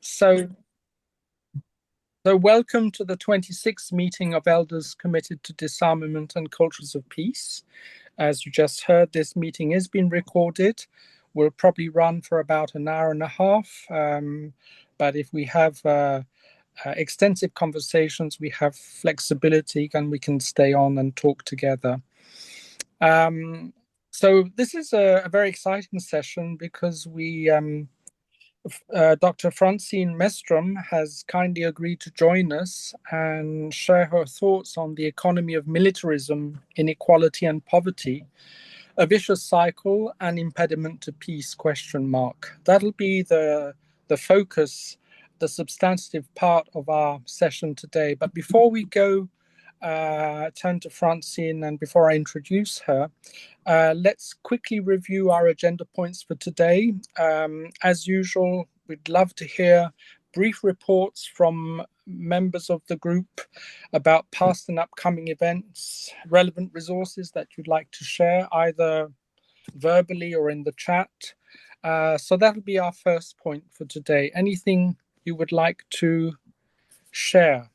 So, so welcome to the 26th meeting of Elders Committed to Disarmament and Cultures of Peace. As you just heard, this meeting is being recorded. Will probably run for about an hour and a half. But if we have extensive conversations, we have flexibility and we can stay on and talk together. So this is a very exciting session because Dr. Francine Mestrom has kindly agreed to join us and share her thoughts on the economy of militarism, inequality and poverty, a vicious cycle and impediment to peace, ? That'll be the focus, the substantive part of our session today. But before we go turn to Francine and before I introduce her, let's quickly review our agenda points for today. As usual, we'd love to hear brief reports from members of the group about past and upcoming events, relevant resources that you'd like to share, either verbally or in the chat. So that'll be our first point for today. Anything you would like to share?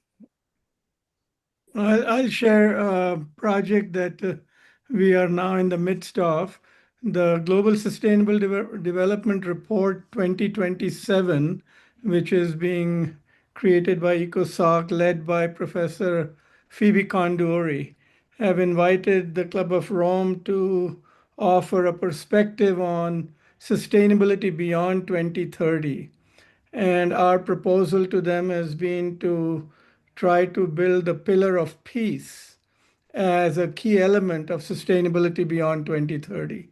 I'll share a project that we are now in the midst of. The Global Sustainable Development Report 2027, which is being created by ECOSOC, led by Professor Phoebe Condori, have invited the Club of Rome to offer a perspective on sustainability beyond 2030. And our proposal to them has been to try to build the pillar of peace as a key element of sustainability beyond 2030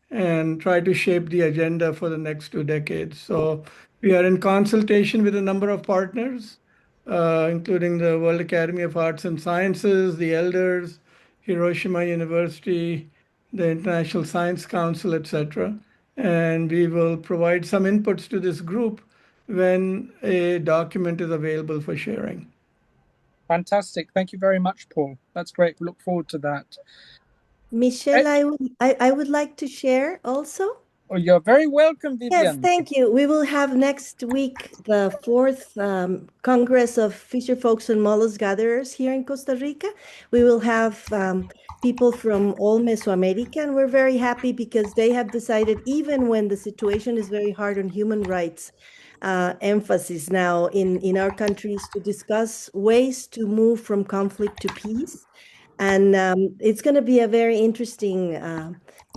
and try to shape the agenda for the next 2 decades. So we are in consultation with a number of partners, including the World Academy of Arts and Sciences, the Elders, Hiroshima University, the International Science Council, etc. And we will provide some inputs to this group when a document is available for sharing. Fantastic. Thank you very much, Paul. That's great. We look forward to that. Michelle, I would like to share also. Oh, you're very welcome, Vivian. Yes, thank you. We will have next week the 4th Congress of Fisher Folks and Mollusk Gatherers here in Costa Rica. We will have people from all Mesoamerica, and we're very happy because they have decided, even when the situation is very hard on human rights, emphasis now in our countries to discuss ways to move from conflict to peace. And it's going to be a very interesting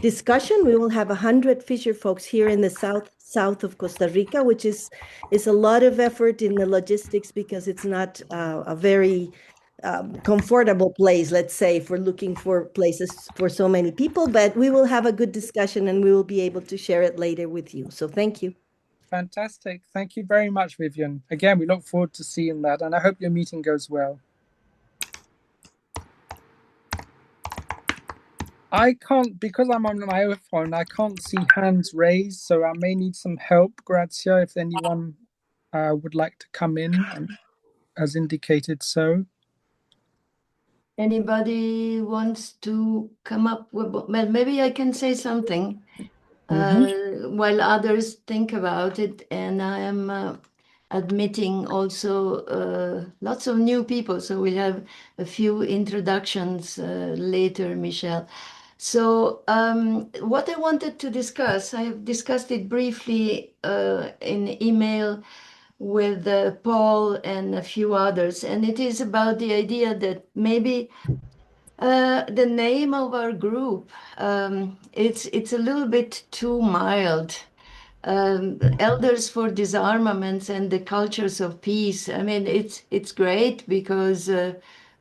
discussion. We will have 100 fisher folks here in the south of Costa Rica, which is a lot of effort in the logistics because it's not a very comfortable place, let's say, for looking for places for so many people. But we will have a good discussion and we will be able to share it later with you. So thank you. Fantastic. Thank you very much, Vivian. Again, we look forward to seeing that, and I hope your meeting goes well. I can't, because I'm on my iPhone, I can't see hands raised, so I may need some help, Grazia, if anyone would like to come in, as indicated so. Anybody wants to come up with, well, maybe I can say something while others think about it, and I am admitting also lots of new people, so we'll have a few introductions later, Michelle. So what I wanted to discuss, I have discussed it briefly in email with Paul and a few others, and it is about the idea that maybe the name of our group, it's a little bit too mild. Elders for Disarmaments and the Cultures of Peace. I mean, it's great because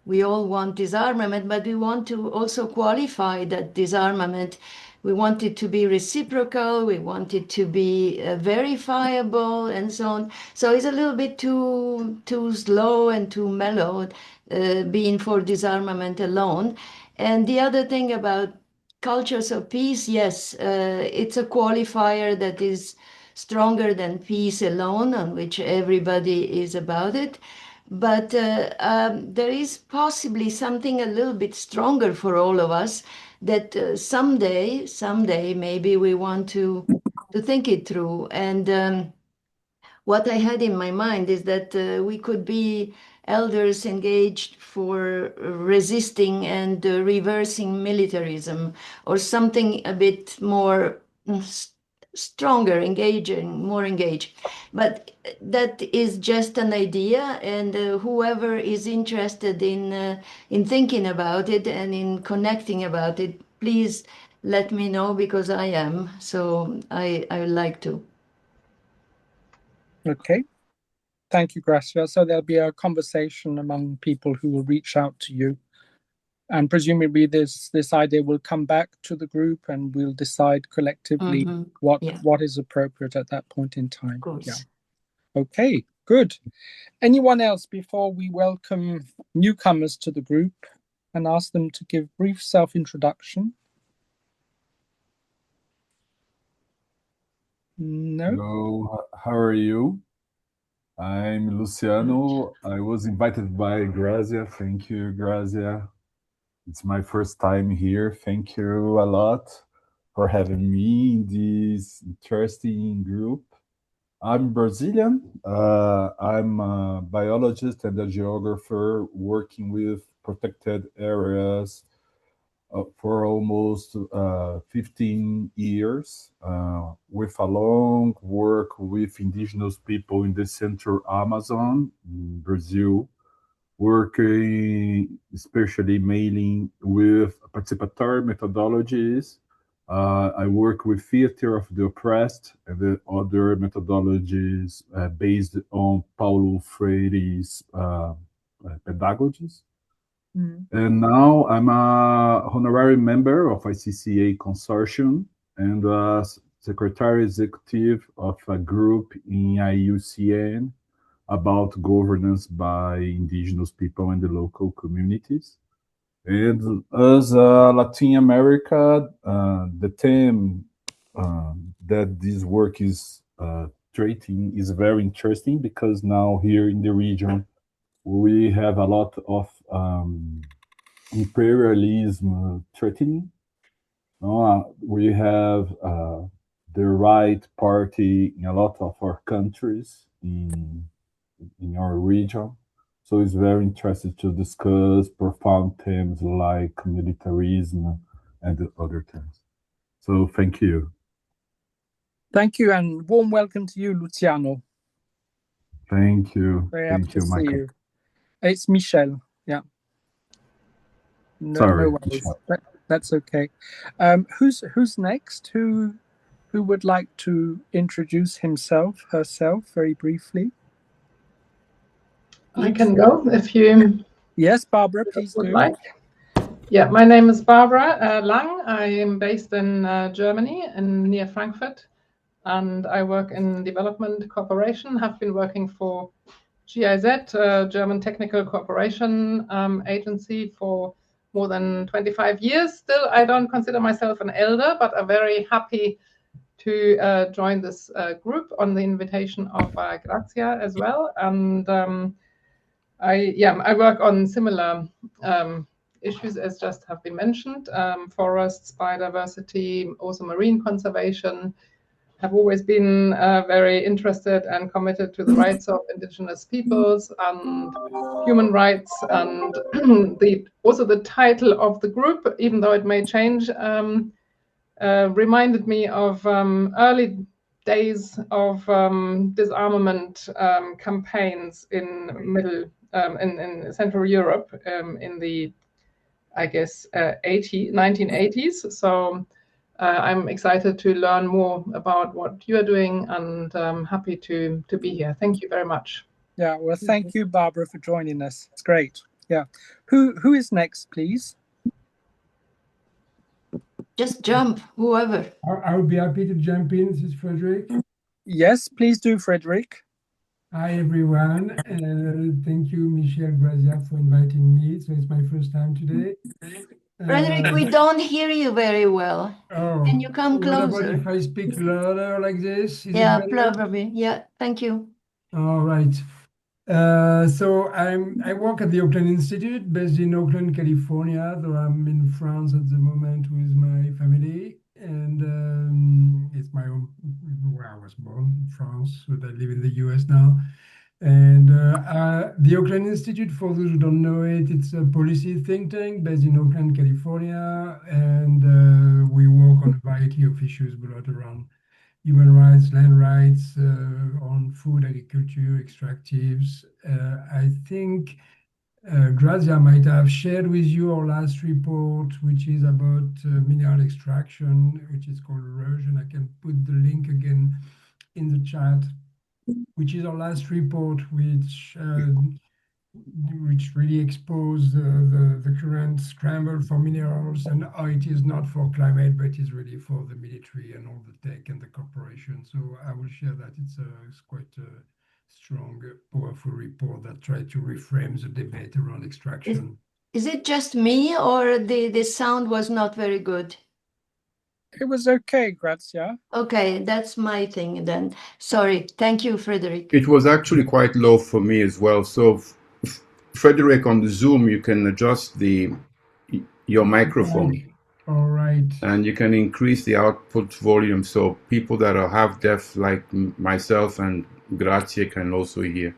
we all want disarmament, but we want to also qualify that disarmament. We want it to be reciprocal, we want it to be verifiable, and so on. So it's a little bit too slow and too mellow, being for disarmament alone. And the other thing about cultures of peace, yes, it's a qualifier that is stronger than peace alone, on which everybody is about it. But there is possibly something a little bit stronger for all of us that someday, maybe we want to think it through. And what I had in my mind is that we could be elders engaged for resisting and reversing militarism, or something a bit more stronger, engaging, more engaged. But that is just an idea, and whoever is interested in thinking about it and in connecting about it, please let me know, because I am. So I would like to. Okay. Thank you, Gracia. So there'll be a conversation among people who will reach out to you. And presumably this idea will come back to the group and we'll decide collectively what is appropriate at that point in time. Of course. Yeah. Okay, good. Anyone else before we welcome newcomers to the group and ask them to give brief self-introduction? No? Hello, how are you? I'm Luciano. I was invited by Grazia. Thank you, Grazia. It's my first time here. Thank you a lot for having me in this interesting group. I'm Brazilian. I'm a biologist and a geographer working with protected areas for almost 15 years, with a long work with indigenous people in the Central Amazon, in Brazil, working especially mainly with participatory methodologies. I work with theater of the oppressed and the other methodologies based on Paulo Freire's pedagogies. And now I'm a honorary member of ICCA consortium and secretary executive of a group in IUCN about governance by indigenous people and the local communities. And as Latin America, the theme that this work is treating is very interesting, because now here in the region, we have a lot of imperialism threatening. We have the right party in a lot of our countries in our region. So it's very interesting to discuss profound themes like militarism and other things. So thank you. Thank you, and warm welcome to you, Luciano. Thank you. Very happy Thank to you, see Michael. you. It's Michel. Yeah. Sorry, no worries. That's okay. Who's next? Who would like to introduce herself very briefly? I can go if you. Yes, Barbara, please would do. like. Yeah, my name is Barbara Lang. I am based in Germany, near Frankfurt, and I work in development cooperation. Have been working for GIZ, German Technical Cooperation Agency, for more than 25 years. Still, I don't consider myself an elder, but I'm very happy to join this group on the invitation of Grazia as well. And I work on similar issues as just have been mentioned: forests, biodiversity, also marine conservation. Have always been very interested and committed to the rights of indigenous peoples and human rights. And also the title of the group, even though it may change, reminded me of early days of disarmament campaigns in Central Europe in the, I guess, 1980s. So I'm excited to learn more about what you are doing, and happy to be here. Thank you very much. Yeah, well, thank you, Barbara, for joining us. It's great. Yeah. Who is next, please? Just jump, whoever. I would be happy to jump in. This is Frederick. Yes, please do, Frederick. Hi, everyone. Thank you, Michel, Grazia, for inviting me. So it's my first time today. Frederick, we don't hear you very well. Oh, Can you come closer? What about if I speak louder like this? Is yeah, it better? probably. Yeah, thank you. All right. So I work at the Oakland Institute, based in Oakland, California, though I'm in France at the moment with my family. and it's my own, where I was born, in France, but I live in the US now. And the Oakland Institute, for those who don't know it, it's a policy think tank based in Oakland, California, and we work on a variety of issues brought around human rights, land rights, on food, agriculture, extractives. I think Grazia might have shared with you our last report, which is about mineral extraction, which is called erosion. I can put the link again in the chat, which is our last report, which really exposed the current scramble for minerals and how it is not for climate, but is really for the military and all the tech and the corporation. So I will share that. It's quite a strong, powerful report that tried to reframe the debate around extraction. Is it just me, or the sound was not very good? It was okay, Grazia. Okay, that's my thing then. Sorry. Thank you, Frederick. It was actually quite low for me as well. So, Frederick, on the Zoom, you can adjust your microphone. All right. And you can increase the output volume so people that are half deaf, like myself and Grazia, can also hear.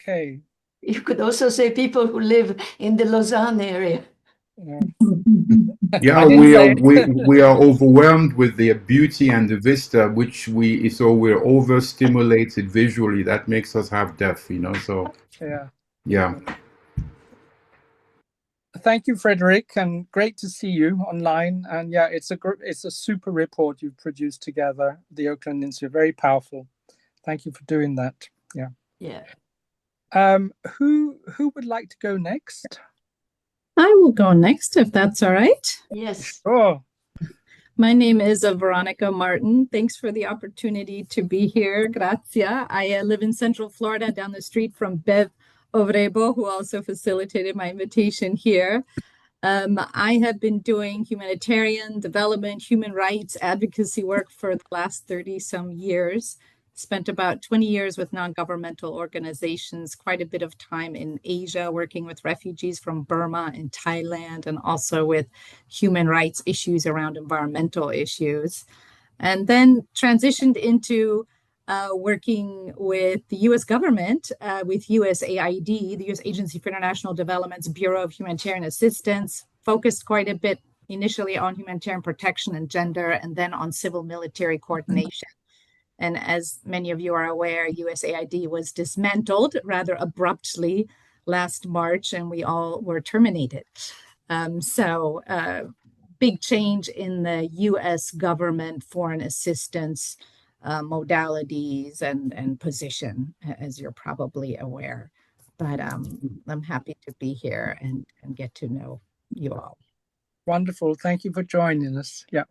Okay. You could also say people who live in the Lausanne area. Yeah, we are overwhelmed with the beauty and the vista, which we're overstimulated visually. That makes us half deaf, so yeah. Thank you, Frederick, and great to see you online. And yeah, it's a super report you've produced together, the Oakland Institute. Very powerful. Thank you for doing that. Yeah. Who would like to go next? I will go next, if that's all right. Yes. Sure. My name is Veronica Martin. Thanks for the opportunity to be here. Grazia. I live in Central Florida, down the street from Bev Ovrebo, who also facilitated my invitation here. I have been doing humanitarian development, human rights advocacy work for the last 30-some years. Spent about 20 years with non-governmental organizations, quite a bit of time in Asia, working with refugees from Burma and Thailand, and also with human rights issues around environmental issues. And then transitioned into working with the U.S. government, with USAID, the U.S. Agency for International Development's Bureau of Humanitarian Assistance, focused quite a bit initially on humanitarian protection and gender, and then on civil-military coordination. And as many of you are aware, USAID was dismantled rather abruptly last March, and we all were terminated. So big change in the U.S. government foreign assistance modalities and position, as you're probably aware. But I'm happy to be here and get to know you all. Wonderful. Thank you for joining us. Yeah.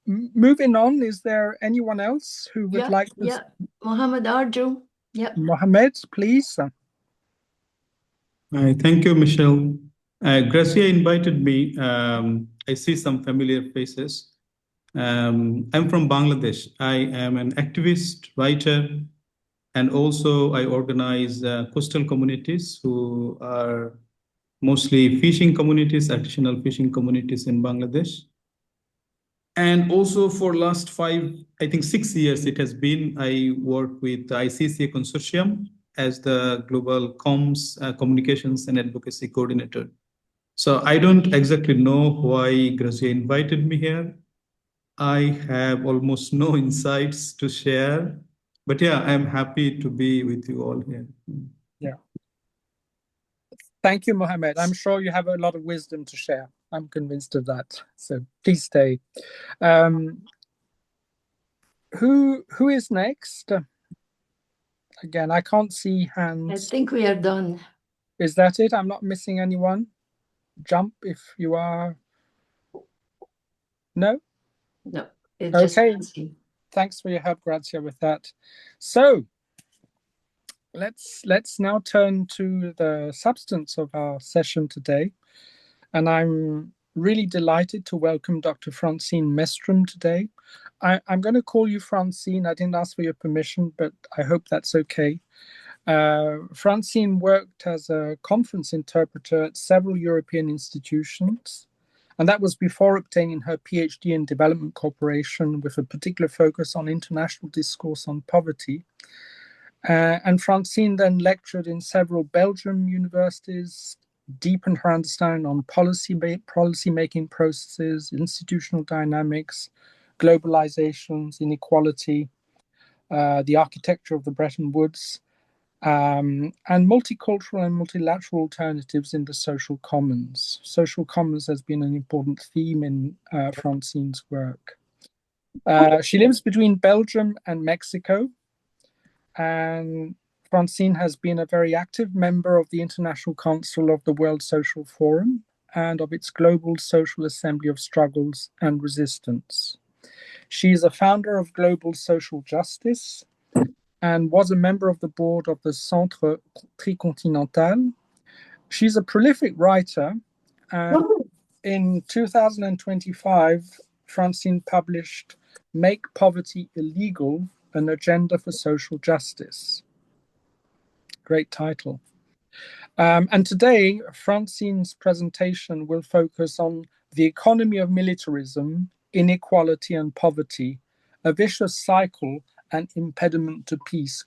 Moving on, is there anyone else who would like to? Yeah, Mohammed Arju. Yeah. Mohammed, please. Thank you, Michelle. Gracia invited me. I see some familiar faces. I'm from Bangladesh. I am an activist, writer, and also I organize coastal communities who are mostly fishing communities, artisanal fishing communities in Bangladesh. And also for last 6 years, it has been, I work with the ICCA Consortium as the Global Comms, Communications and Advocacy Coordinator. So I don't exactly know why Gracia invited me here. I have almost no insights to share, but yeah, I'm happy to be with you all here. Yeah. Thank you, Mohammed. I'm sure you have a lot of wisdom to share. I'm convinced of that. So please stay. Who is next? Again, I can't see hands. I think we are done. Is that it? I'm not missing anyone? Jump if you are. No? No. Okay. Thanks for your help, Grazia, with that. So let's now turn to the substance of our session today. And I'm really delighted to welcome Dr. Francine Mestrom today. I'm going to call you Francine. I didn't ask for your permission, but I hope that's okay. Francine worked as a conference interpreter at several European institutions, and that was before obtaining her PhD in development cooperation with a particular focus on international discourse on poverty. And Francine then lectured in several Belgian universities, deepened her understanding on policy-making processes, institutional dynamics, globalizations, inequality, the architecture of the Bretton Woods, and multicultural and multilateral alternatives in the social commons. Social commons has been an important theme in Francine's work. She lives between Belgium and Mexico, and Francine has been a very active member of the International Council of the World Social Forum and of its Global Social Assembly of Struggles and Resistance. She is a founder of Global Social Justice and was a member of the board of the Centre Tricontinental. She's a prolific writer, and in 2025, Francine published Make Poverty Illegal, an Agenda for Social Justice. Great title. And today, Francine's presentation will focus on the economy of militarism, inequality and poverty, a vicious cycle and impediment to peace, ?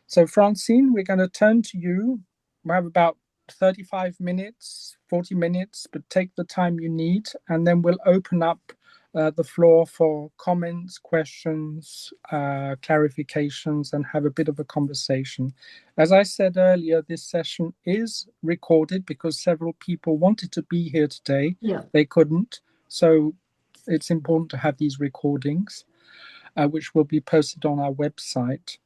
So Francine, we're going to turn to you. We have about 35 minutes, 40 minutes, but take the time you need, and then we'll open up the floor for comments, questions, clarifications, and have a bit of a conversation. As I said earlier, this session is recorded because several people wanted to be here today. Yeah. They couldn't. So it's important to have these recordings, which will be posted on our website.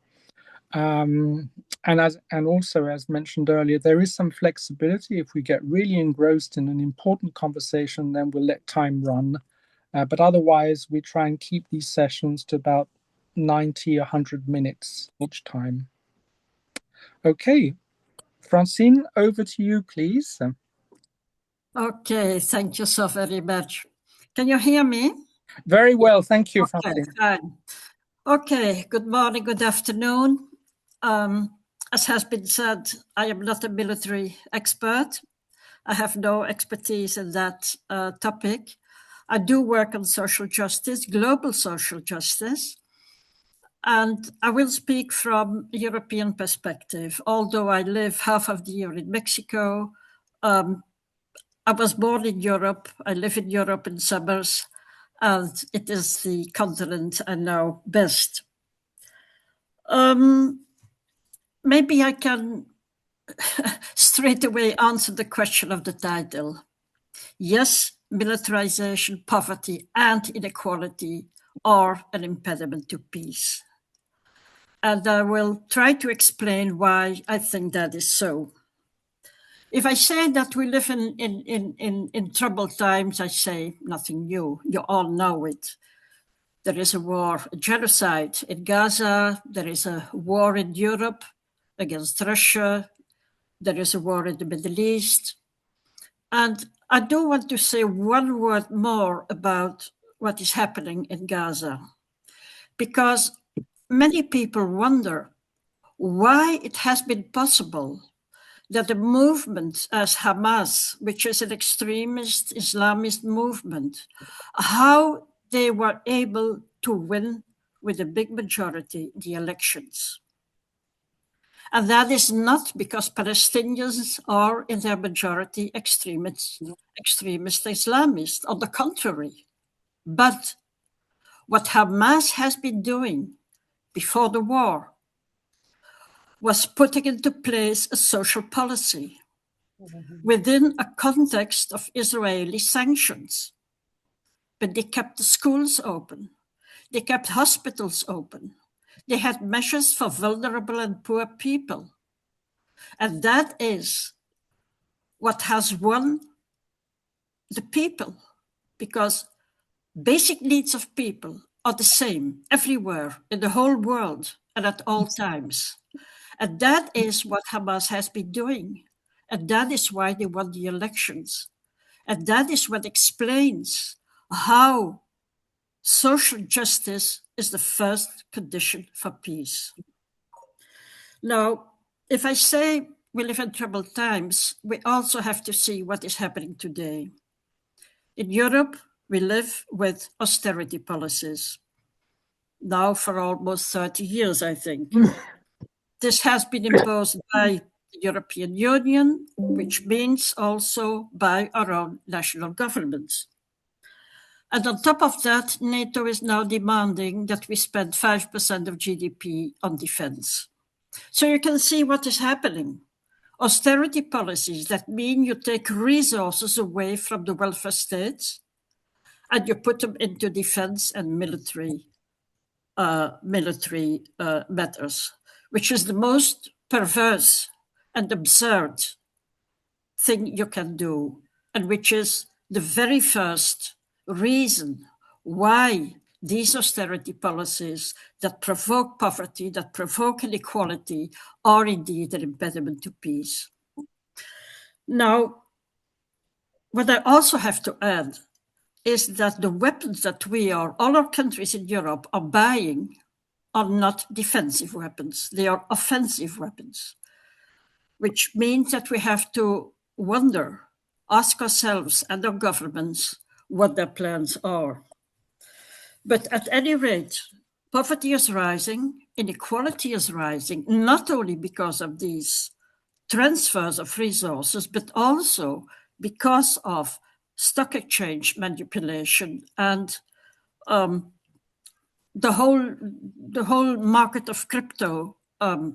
And also, as mentioned earlier, there is some flexibility. If we get really engrossed in an important conversation, then we'll let time run. But otherwise, we try and keep these sessions to about 90, 100 minutes each time. Okay, Francine, over to you, please. Okay, thank you so very much. Can you hear me? Very well, thank you, Okay, Francine. fine. Okay, good morning, good afternoon. As has been said, I am not a military expert. I have no expertise in that topic. I do work on social justice, global social justice, and I will speak from a European perspective. Although I live half of the year in Mexico, I was born in Europe. I live in Europe in summers, and it is the continent I know best. Maybe I can straight away answer the question of the title. Yes, militarization, poverty, and inequality are an impediment to peace. And I will try to explain why I think that is so. If I say that we live in troubled times, I say nothing new. You all know it. There is a war, a genocide in Gaza. There is a war in Europe against Russia. There is a war in the Middle East. And I do want to say one word more about what is happening in Gaza, because many people wonder why it has been possible that a movement as Hamas, which is an extremist Islamist movement, how they were able to win with a big majority the elections. And that is not because Palestinians are in their majority extremist Islamists, on the contrary. But what Hamas has been doing before the war was putting into place a social policy within a context of Israeli sanctions. But they kept the schools open. They kept hospitals open. They had measures for vulnerable and poor people. And that is what has won the people, because basic needs of people are the same everywhere in the whole world and at all times. And that is what Hamas has been doing. And that is why they won the elections. And that is what explains how social justice is the first condition for peace. Now, if I say we live in troubled times, we also have to see what is happening today. In Europe, we live with austerity policies now for almost 30 years, I think. This has been imposed by the European Union, which means also by our own national governments. And on top of that, NATO is now demanding that we spend 5% of GDP on defense. So you can see what is happening. Austerity policies that mean you take resources away from the welfare states and you put them into defense and military matters, which is the most perverse and absurd thing you can do, and which is the very first reason why these austerity policies that provoke poverty, that provoke inequality, are indeed an impediment to peace. Now, what I also have to add is that the weapons that all our countries in Europe are buying are not defensive weapons, they are offensive weapons, which means that we have to ask ourselves and our governments what their plans are. But at any rate, poverty is rising, inequality is rising, not only because of these transfers of resources, but also because of stock exchange manipulation and the whole market of crypto, of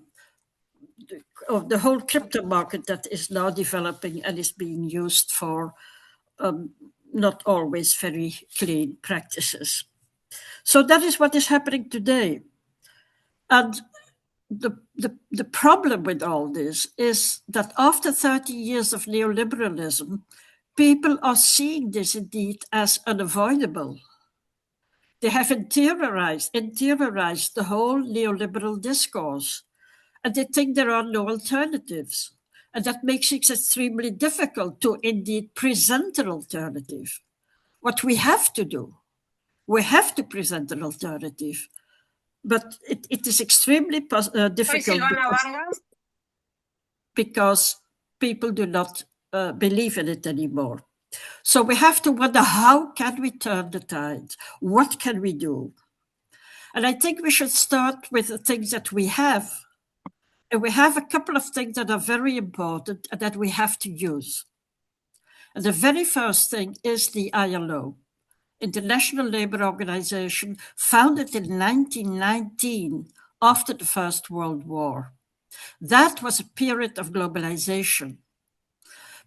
the whole crypto market that is now developing and is being used for not always very clean practices. So that is what is happening today. And the problem with all this is that after 30 years of neoliberalism, people are seeing this indeed as unavoidable. They have interiorized the whole neoliberal discourse, and they think there are no alternatives. And that makes it extremely difficult to indeed present an alternative. What we have to do, we have to present an alternative, but it is extremely difficult because people do not believe in it anymore. So we have to wonder, how can we turn the tide? What can we do? And I think we should start with the things that we have. And we have a couple of things that are very important and that we have to use. And the very first thing is the ILO, International Labour Organization, founded in 1919 after the First World War. That was a period of globalization.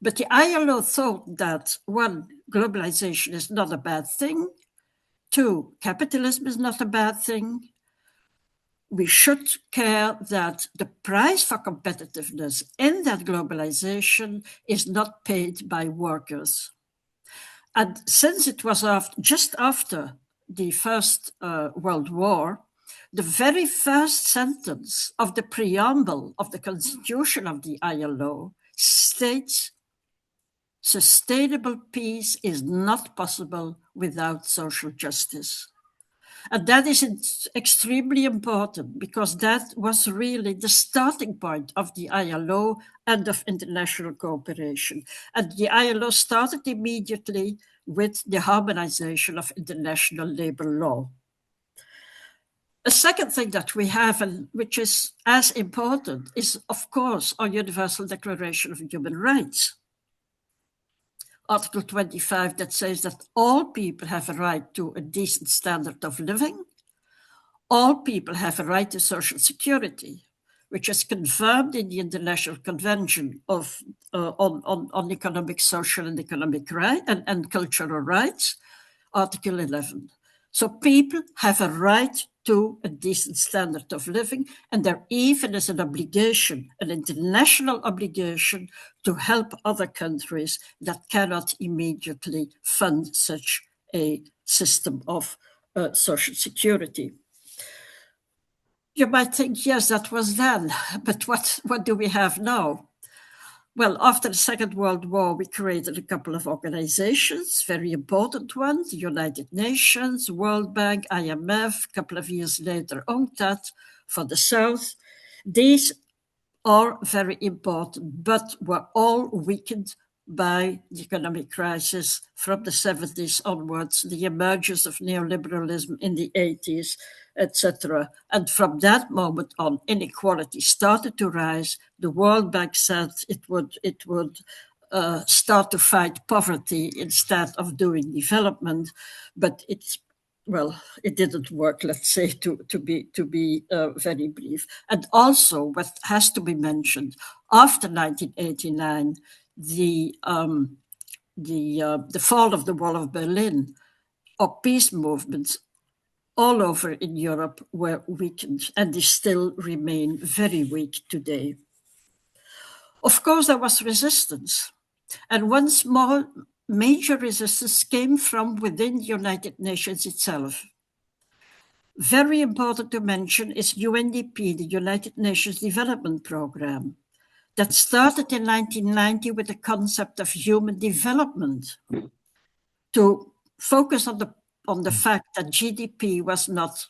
But the ILO thought that, one, globalization is not a bad thing. Two, capitalism is not a bad thing. We should care that the price for competitiveness in that globalization is not paid by workers. And since it was just after the First World War, the very first sentence of the preamble of the Constitution of the ILO states, sustainable peace is not possible without social justice. And that is extremely important because that was really the starting point of the ILO and of international cooperation. And the ILO started immediately with the harmonization of international labor law. A second thing that we have, and which is as important, is, of course, our Universal Declaration of Human Rights. Article 25 that says that all people have a right to a decent standard of living. All people have a right to social security, which is confirmed in the International Convention on Economic, Social and Economic Rights and Cultural Rights, Article 11. So people have a right to a decent standard of living, and there even is an obligation, an international obligation, to help other countries that cannot immediately fund such a system of social security. You might think, yes, that was then, but what do we have now? Well, after the Second World War, we created a couple of organizations, very important ones, the United Nations, World Bank, IMF, a couple of years later, UNCTAD for the South. These are very important, but were all weakened by the economic crisis from the 70s onwards, the emergence of neoliberalism in the 80s, etc. And from that moment on, inequality started to rise. The World Bank said it would start to fight poverty instead of doing development, but it didn't work. Let's say to be very brief. And also, what has to be mentioned, after 1989, the fall of the Wall of Berlin, or peace movements all over in Europe were weakened, and they still remain very weak today. Of course, there was resistance. And one small major resistance came from within the United Nations itself. Very important to mention is UNDP, the United Nations Development Programme, that started in 1990 with the concept of human development to focus on the fact that GDP was not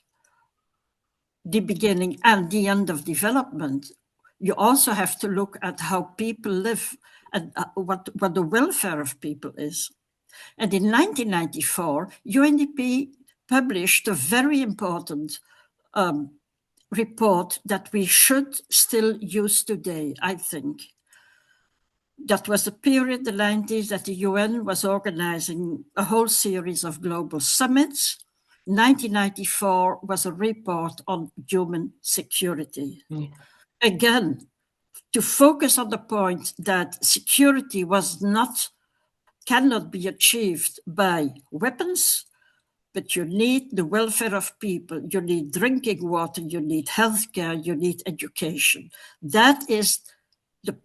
the beginning and the end of development. You also have to look at how people live and what the welfare of people is. And in 1994, UNDP published a very important report that we should still use today, I think. That was the period, the 90s, that the UN was organizing a whole series of global summits. 1994 was a report on human security. Again, to focus on the point that security cannot be achieved by weapons, but you need the welfare of people, you need drinking water, you need healthcare, you need education. That is the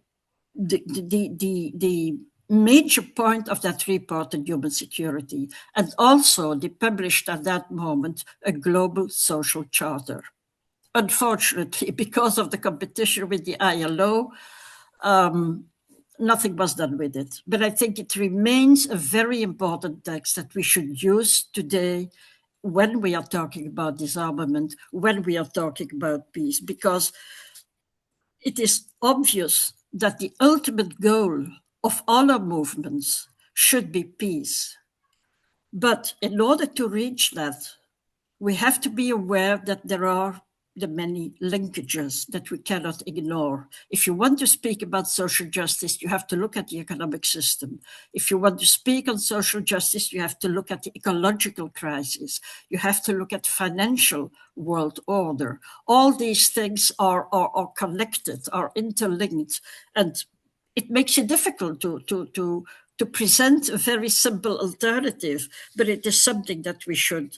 major point of that report on human security. And also they published at that moment a global social charter. Unfortunately, because of the competition with the ILO, nothing was done with it. But I think it remains a very important text that we should use today when we are talking about disarmament, when we are talking about peace, because it is obvious that the ultimate goal of all our movements should be peace. But in order to reach that, we have to be aware that there are the many linkages that we cannot ignore. If you want to speak about social justice, you have to look at the economic system. If you want to speak on social justice, you have to look at the ecological crisis. You have to look at the financial world order. All these things are connected, are interlinked, and it makes it difficult to present a very simple alternative, but it is something that we should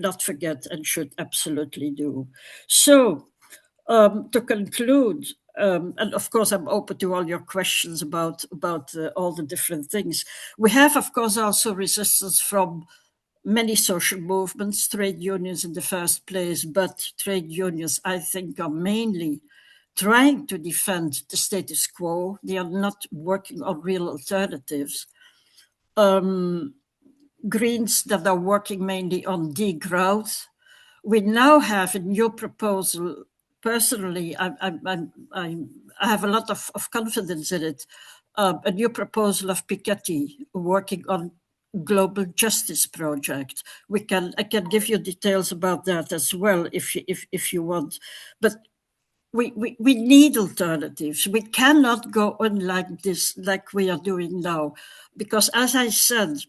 not forget and should absolutely do. So to conclude, and of course I'm open to all your questions about all the different things. We have, of course, also resistance from many social movements, trade unions in the first place, but trade unions, I think, are mainly trying to defend the status quo. They are not working on real alternatives. Greens that are working mainly on degrowth. We now have a new proposal. Personally, I have a lot of confidence in it. A new proposal of Piketty working on global justice project. I can give you details about that as well if you want, but we need alternatives. We cannot go on like this, like we are doing now, because as I said,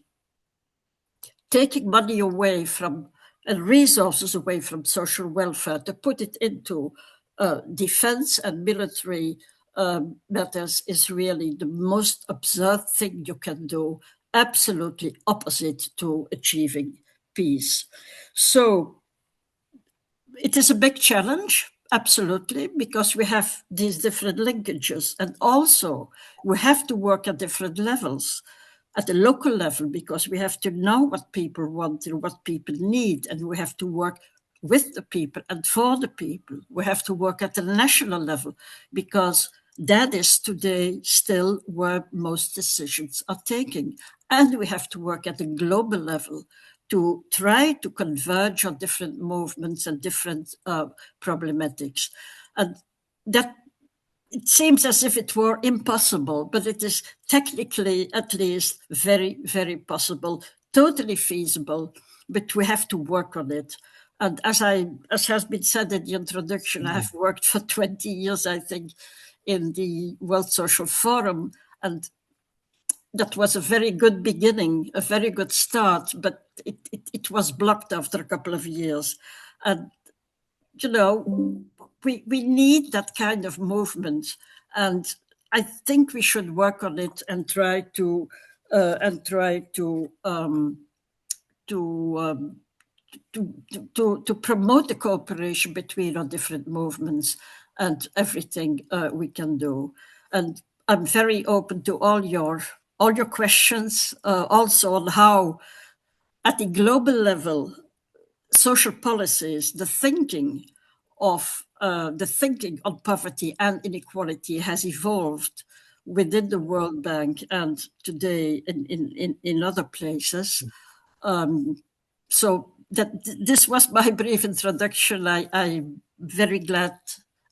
taking money away from and resources away from social welfare to put it into defense and military matters is really the most absurd thing you can do, absolutely opposite to achieving peace. So it is a big challenge. Absolutely, because we have these different linkages, and also we have to work at different levels. At the local level, because we have to know what people want and what people need, and we have to work with the people and for the people. We have to work at the national level, because that is today still where most decisions are taken. And we have to work at the global level to try to converge on different movements and different problematics. And that it seems as if it were impossible, but it is technically, at least, very, very possible, totally feasible, but we have to work on it. And as has been said in the introduction, I have worked for 20 years, I think, in the World Social Forum, and that was a very good beginning, a very good start, but it was blocked after a couple of years. And, we need that kind of movement. And I think we should work on it and try to promote the cooperation between our different movements and everything we can do. And I'm very open to all your questions, also on how, at the global level, social policies, the thinking on poverty and inequality has evolved within the World Bank and today in other places. So this was my brief introduction. I'm very glad,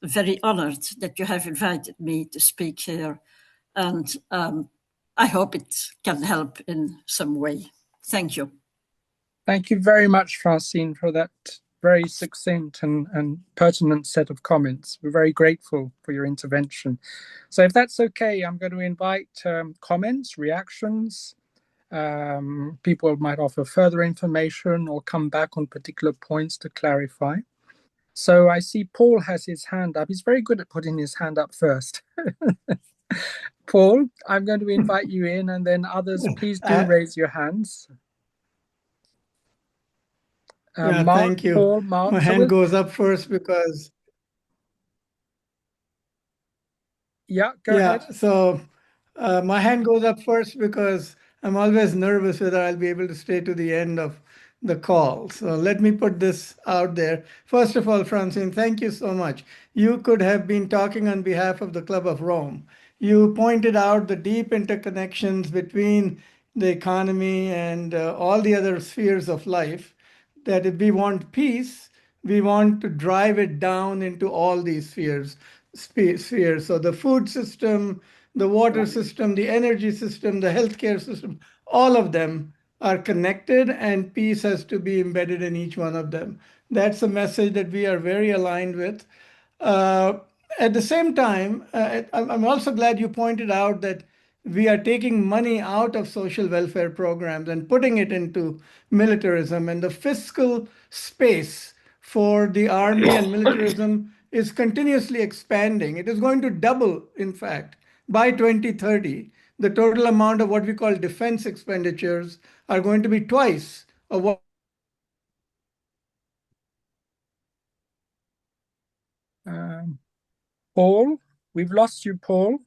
very honored that you have invited me to speak here, and I hope it can help in some way. Thank you. Thank you very much, Francine, for that very succinct and pertinent set of comments. We're very grateful for your intervention. So if that's okay, I'm going to invite comments, reactions. People might offer further information or come back on particular points to clarify. So I see Paul has his hand up. He's very good at putting his hand up first. Paul, I'm going to invite you in, and then others, please do raise your hands. Yeah, Mark, thank you. Paul, Mark. My hand goes up first because... Yeah, go ahead. So my hand goes up first because I'm always nervous whether I'll be able to stay to the end of the call. So let me put this out there. First of all, Francine, thank you so much. You could have been talking on behalf of the Club of Rome. You pointed out the deep interconnections between the economy and all the other spheres of life, that if we want peace, we want to drive it down into all these spheres. So the food system, the water system, the energy system, the healthcare system, all of them are connected, and peace has to be embedded in each one of them. That's a message that we are very aligned with. At the same time, I'm also glad you pointed out that we are taking money out of social welfare programs and putting it into militarism, and the fiscal space for the army and militarism is continuously expanding. It is going to double, in fact, by 2030. The total amount of what we call defense expenditures are going to be twice of what. Paul, we've lost you, Paul.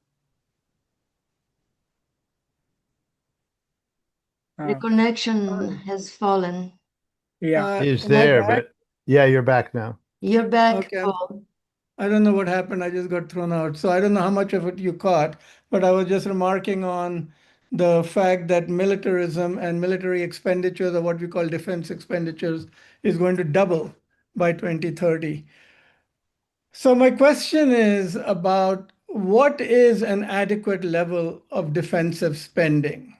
The connection has fallen. Yeah. He's there, but yeah, you're back now. You're back, Okay. Paul. I don't know what happened. I just got thrown out. So I don't know how much of it you caught, but I was just remarking on the fact that militarism and military expenditures, or what we call defense expenditures, is going to double by 2030. So my question is about what is an adequate level of defensive spending?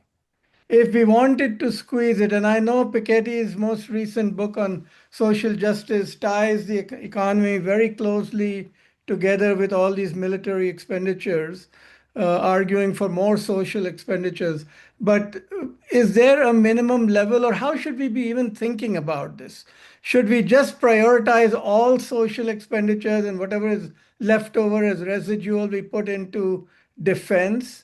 If we wanted to squeeze it, and I know Piketty's most recent book on social justice ties the economy very closely together with all these military expenditures, arguing for more social expenditures. But is there a minimum level, or how should we be even thinking about this? Should we just prioritize all social expenditures, and whatever is left over as residual we put into defense?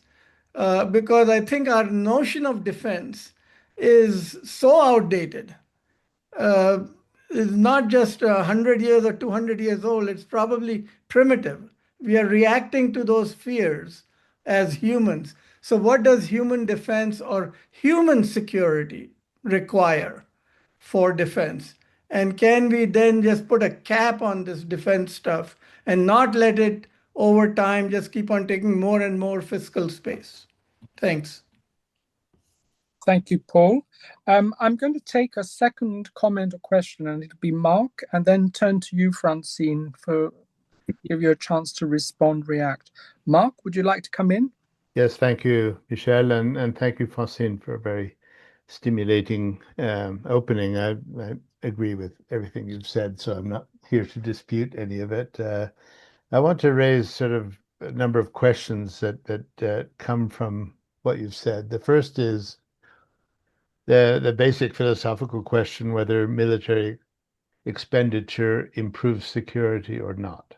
Because I think our notion of defense is so outdated. It's not just 100 years or 200 years old. It's probably primitive. We are reacting to those fears as humans. So what does human defense or human security require for defense? And can we then just put a cap on this defense stuff and not let it over time just keep on taking more and more fiscal space? Thanks. Thank you, Paul. I'm going to take a second comment or question, and it'll be Mark, and then turn to you, Francine, for give you a chance to respond, react. Mark, would you like to come in? Yes, thank you, Michelle, and thank you, Francine, for a very stimulating opening. I agree with everything you've said, so I'm not here to dispute any of it. I want to raise sort of a number of questions that come from what you've said. The first is the basic philosophical question whether military expenditure improves security or not.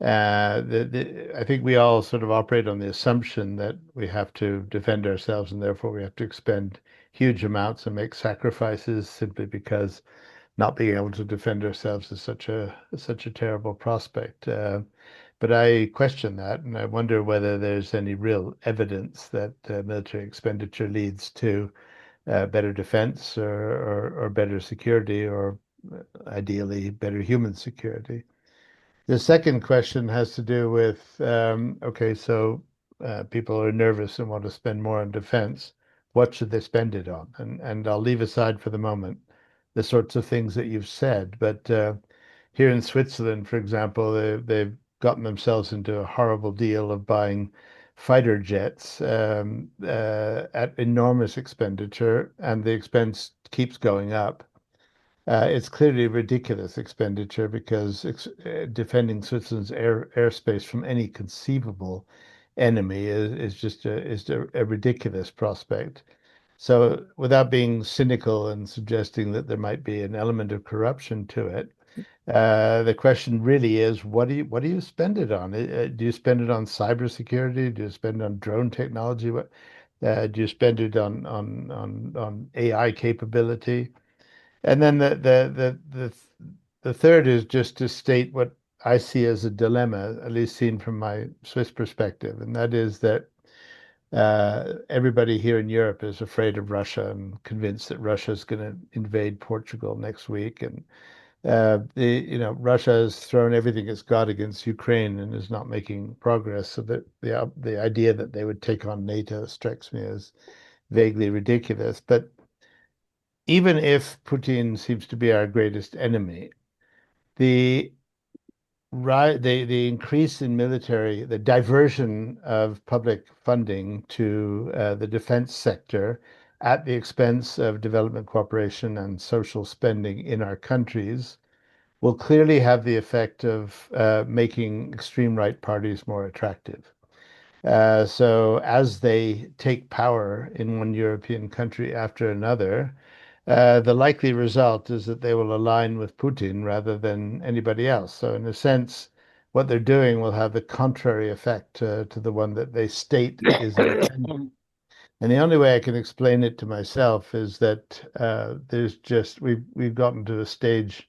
I think we all sort of operate on the assumption that we have to defend ourselves and therefore we have to expend huge amounts and make sacrifices simply because not being able to defend ourselves is such a terrible prospect. But I question that, and I wonder whether there's any real evidence that military expenditure leads to better defense or better security or ideally better human security. The second question has to do with, okay, so people are nervous and want to spend more on defense. What should they spend it on? And I'll leave aside for the moment the sorts of things that you've said. But here in Switzerland, for example, they've gotten themselves into a horrible deal of buying fighter jets at enormous expenditure, and the expense keeps going up. It's clearly ridiculous expenditure because defending Switzerland's airspace from any conceivable enemy is just a ridiculous prospect. So, without being cynical and suggesting that there might be an element of corruption to it, the question really is, what do you spend it on? Do you spend it on cybersecurity? Do you spend it on drone technology? Do you spend it on AI capability? And then the third is just to state what I see as a dilemma, at least seen from my Swiss perspective, and that is that everybody here in Europe is afraid of Russia and convinced that Russia is going to invade Portugal next week. And Russia has thrown everything it's got against Ukraine and is not making progress. So that the idea that they would take on NATO strikes me as vaguely ridiculous. But even if Putin seems to be our greatest enemy, the increase in military, the diversion of public funding to the defense sector at the expense of development cooperation and social spending in our countries will clearly have the effect of making extreme right parties more attractive. So as they take power in one European country after another, the likely result is that they will align with Putin rather than anybody else. So in a sense, what they're doing will have the contrary effect to the one that they state is intended. And the only way I can explain it to myself is that we've gotten to a stage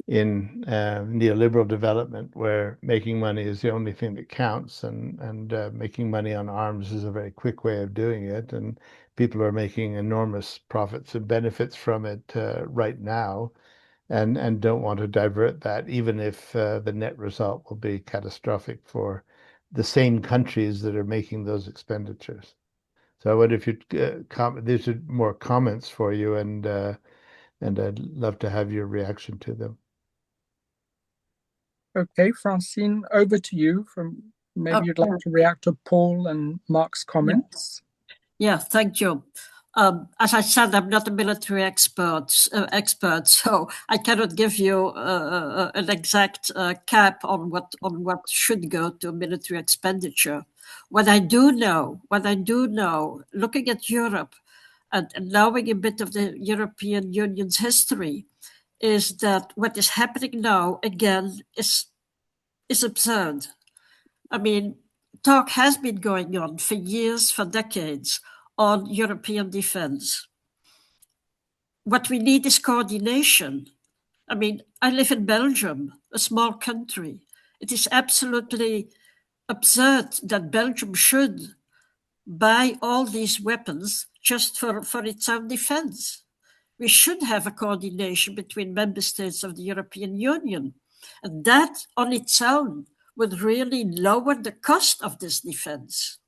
in neoliberal development where making money is the only thing that counts, and making money on arms is a very quick way of doing it, and people are making enormous profits and benefits from it right now, and don't want to divert that, even if the net result will be catastrophic for the same countries that are making those expenditures. So I wonder if you'd comment. These are more comments for you, and I'd love to have your reaction to them. Okay, Francine, over to you. Maybe you'd like to react to Paul and Mark's comments. Yeah, thank you. As I said, I'm not a military expert, so I cannot give you an exact cap on what should go to military expenditure. What I do know, looking at Europe and knowing a bit of the European Union's history, is that what is happening now again is absurd. I mean, talk has been going on for years, for decades, on European defense. What we need is coordination. I mean, I live in Belgium, a small country. It is absolutely absurd that Belgium should buy all these weapons just for its own defense. We should have a coordination between member states of the European Union. And that on its own would really lower the cost of this defense.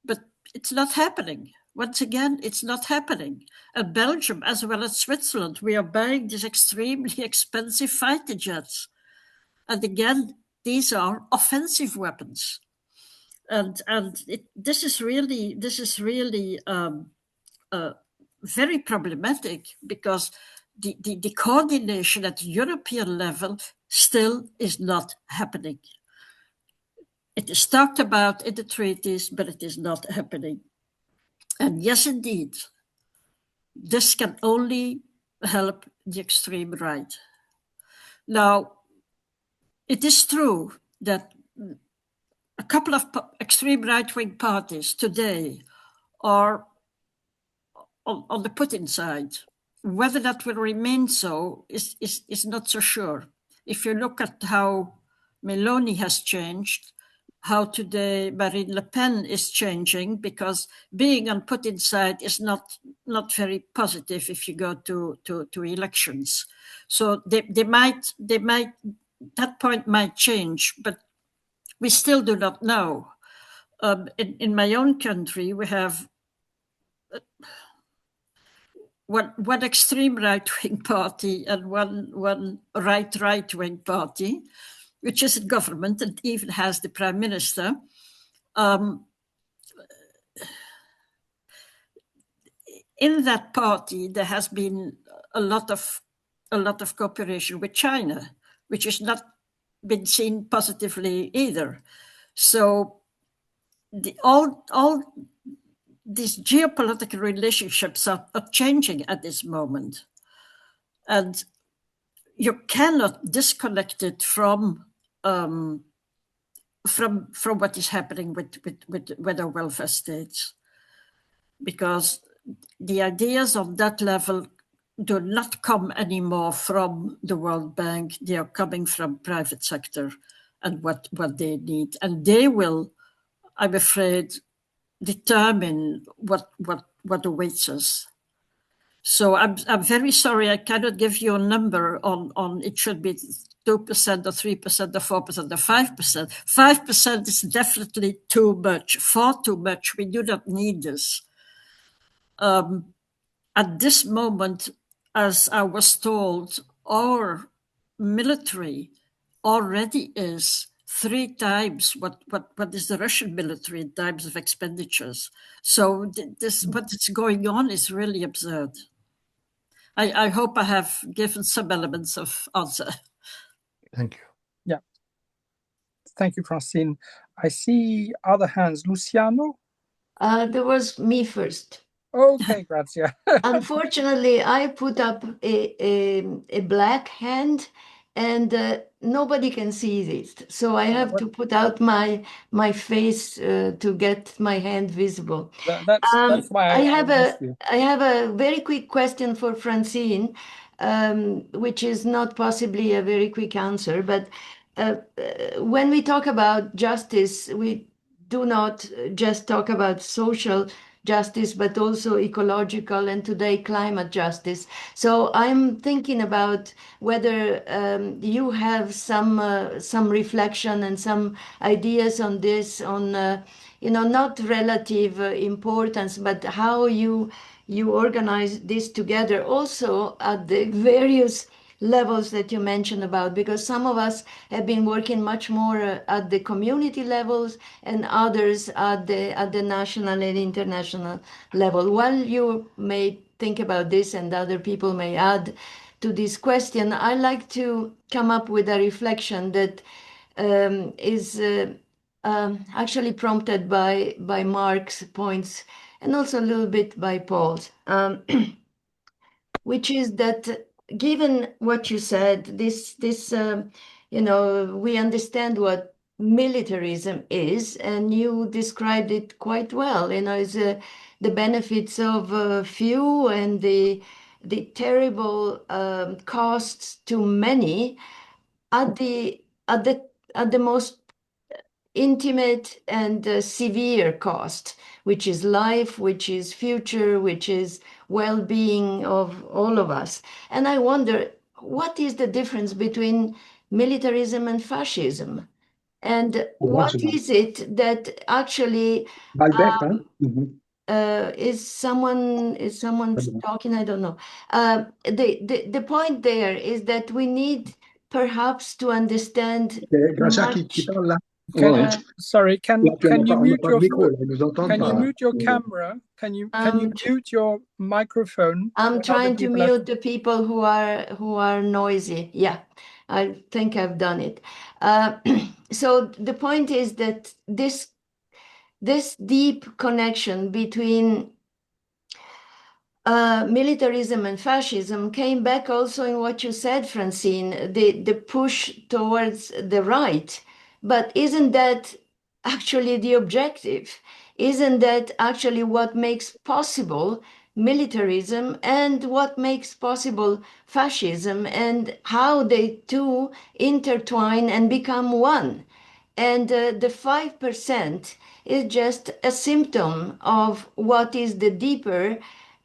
But it's not happening. Once again, it's not happening. In Belgium, as well as Switzerland, we are buying these extremely expensive fighter jets. And again, these are offensive weapons. And this is really very problematic, because the coordination at European level still is not happening. It is talked about in the treaties, but it is not happening. And yes, indeed, this can only help the extreme right. Now, it is true that a couple of extreme right-wing parties today are on the Putin side. Whether that will remain so is not so sure. If you look at how Meloni has changed, how today Marine Le Pen is changing, because being on Putin's side is not very positive if you go to elections. So they might that point might change, but we still do not know. In my own country, we have one extreme right-wing party and one right-wing party, which is in government and even has the prime minister. In that party, there has been a lot of cooperation with China, which has not been seen positively either. So all these geopolitical relationships are changing at this moment. And you cannot disconnect it from what is happening with our welfare states, because the ideas on that level do not come anymore from the World Bank. They are coming from private sector and what they need, and they will, I'm afraid, determine what awaits us. So I'm very sorry, I cannot give you a number on it should be 2% or 3% or 4% or 5%. 5% is definitely too much, far too much. We do not need this. At this moment, as I was told, our military already is 3 times what is the Russian military in terms of expenditures. So what is going on is really absurd. I hope I have given some elements of answer. Thank you. Yeah. Thank you, Francine. I see other hands. Luciano? There was me first. Okay, Grazia. Unfortunately, I put up a black hand, and nobody can see this. So I have to put out my face to get my hand visible. That's why I have asked you. I have a very quick question for Francine, which is not possibly a very quick answer, but when we talk about justice, we do not just talk about social justice, but also ecological and today climate justice. So I'm thinking about whether you have some reflection and some ideas on this, on not relative importance, but how you organize this together also at the various levels that you mentioned about, because some of us have been working much more at the community levels and others at the national and international level. While you may think about this and other people may add to this question, I like to come up with a reflection that is actually prompted by Mark's points and also a little bit by Paul's, which is that given what you said, we understand what militarism is, and you described it quite well. Is the benefits of few and the terrible costs to many at the most intimate and severe cost, which is life, which is future, which is well-being of all of us. And I wonder, what is the difference between militarism and fascism? And what is it that actually is someone talking? I don't know. The point there is that we need perhaps to understand Sorry, can you mute your camera? Can you mute your microphone? I'm trying to mute the people who are noisy. Yeah, I think I've done it. So the point is that this deep connection between militarism and fascism came back also in what you said, Francine, the push towards the right. But isn't that actually the objective? Isn't that actually what makes possible militarism and what makes possible fascism, and how they two intertwine and become one? And the 5% is just a symptom of what is the deeper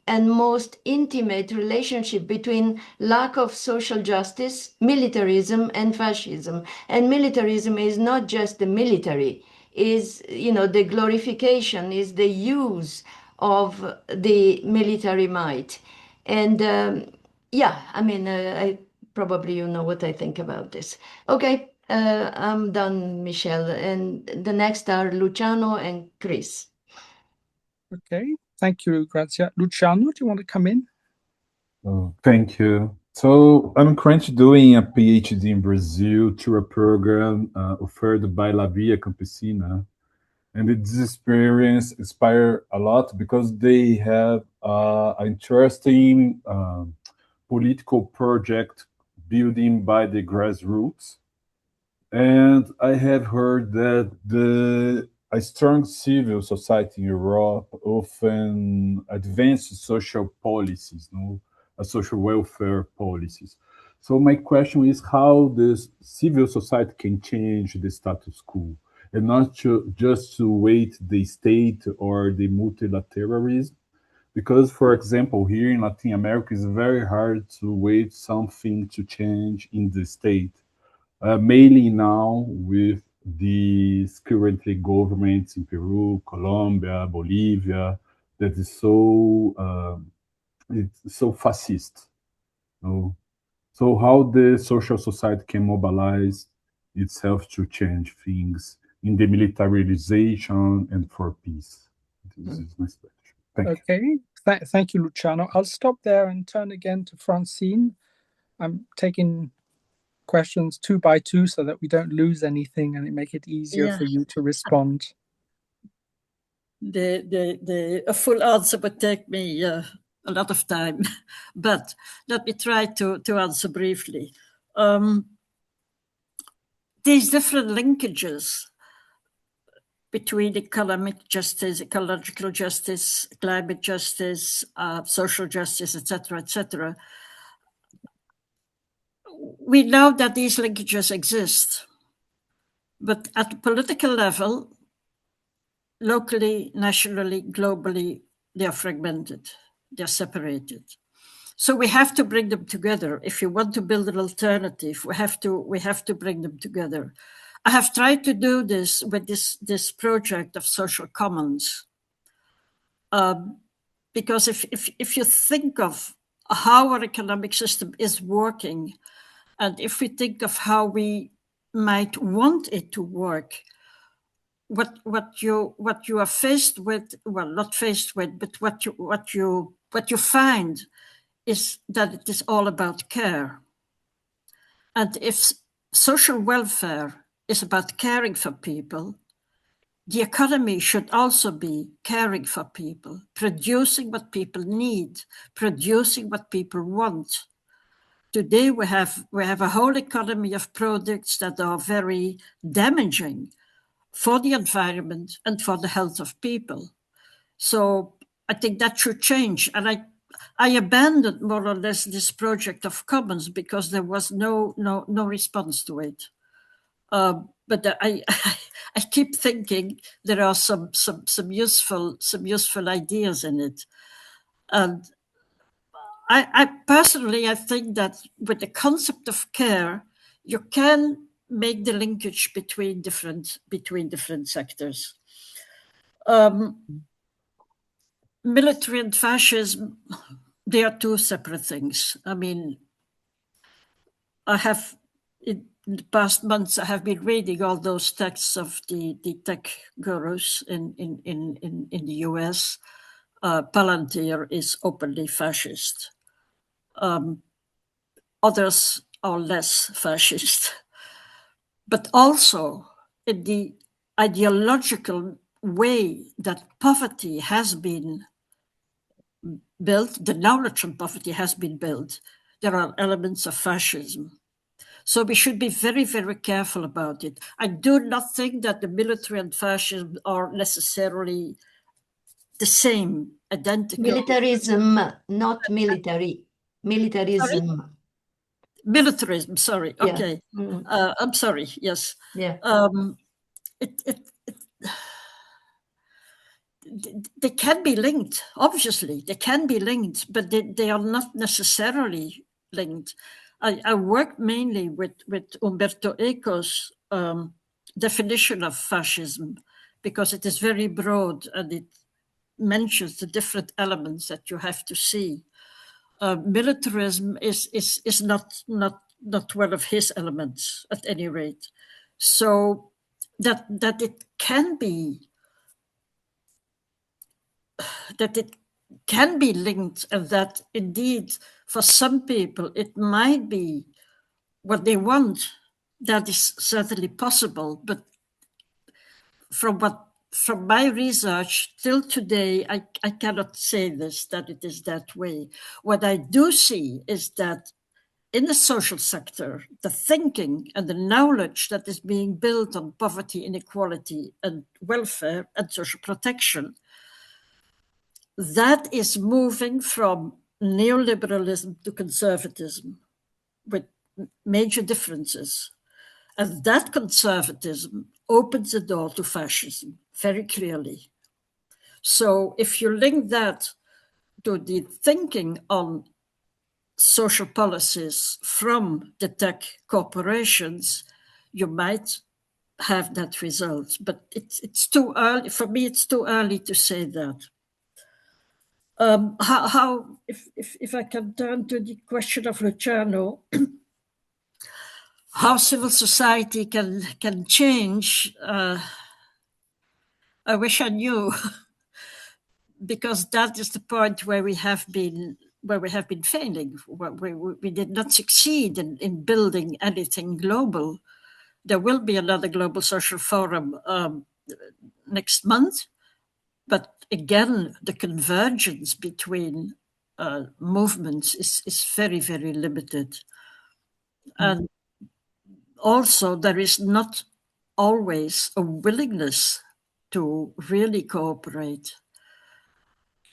and most intimate relationship between lack of social justice, militarism, and fascism. And militarism is not just the military, is, the glorification, is the use of the military might. And I probably you know what I think about this. Okay, I'm done, Michelle. And the next are Luciano and Chris. Okay, thank you, Grazia. Luciano, do you want to come in? Oh, thank you. So I'm currently doing a PhD in Brazil through a program offered by La Via Campesina. And this experience inspired a lot because they have an interesting political project building by the grassroots. And I have heard that a strong civil society in Europe often advances social policies, social welfare policies. So my question is how this civil society can change the status quo, and not just to wait the state or the multilateralism. Because, for example, here in Latin America, it's very hard to wait something to change in the state. Mainly now with these currently governments in Peru, Colombia, Bolivia, that is it's so fascist. So how the social society can mobilize itself to change things in the militarization and for peace. This is my speech. Thank you. Thank you, Luciano. I'll stop there and turn again to Francine. I'm taking questions 2 by 2 so that we don't lose anything and it make it easier for you to respond. A full answer would take me a lot of time, but let me try to answer briefly. These different linkages between economic justice, ecological justice, climate justice, social justice, etc., we know that these linkages exist, but at the political level, locally, nationally, globally, they are fragmented, they're separated. So we have to bring them together. If you want to build an alternative, we have to bring them together. I have tried to do this with this project of social commons, because if you think of how our economic system is working, and if we think of how we might want it to work, what you are faced with, well, not faced with, but what you find is that it is all about care. And if social welfare is about caring for people, the economy should also be caring for people, producing what people need, producing what people want. Today we have a whole economy of products that are very damaging for the environment and for the health of people. So I think that should change. And I abandoned more or less this project of commons because there was no response to it. But I keep thinking there are some useful ideas in it. And I personally think that with the concept of care, you can make the linkage between different sectors. Military and fascism, they are two separate things. I mean, I have in the past months, I have been reading all those texts of the tech gurus in the US. Palantir is openly fascist. Others are less fascist. But also in the ideological way that poverty has been built, the knowledge on poverty has been built, there are elements of fascism. So we should be very, very careful about it. I do not think that the military and fascism are necessarily the same, identical. Militarism, not military. Militarism. Sorry? Militarism, sorry. Yeah. Okay. I'm sorry. Yes. Yeah. They can be linked, obviously. They can be linked, but they are not necessarily linked. I work mainly with Umberto Eco's definition of fascism because it is very broad and it mentions the different elements that you have to see. Militarism is not one of his elements at any rate. So that it can be linked, and that indeed for some people it might be what they want. That is certainly possible, but from my research till today, I cannot say that it is that way. What I do see is that in the social sector, the thinking and the knowledge that is being built on poverty, inequality, and welfare and social protection, that is moving from neoliberalism to conservatism with major differences. And that conservatism opens the door to fascism very clearly. So if you link that to the thinking on social policies from the tech corporations, you might have that result. But it's too early. For me, it's too early to say that. If I can turn to the question of Luciano, how civil society can change, I wish I knew, because that is the point where we have been failing. We did not succeed in building anything global. There will be another global social forum next month, but again, the convergence between movements is very, very limited. And also, there is not always a willingness to really cooperate.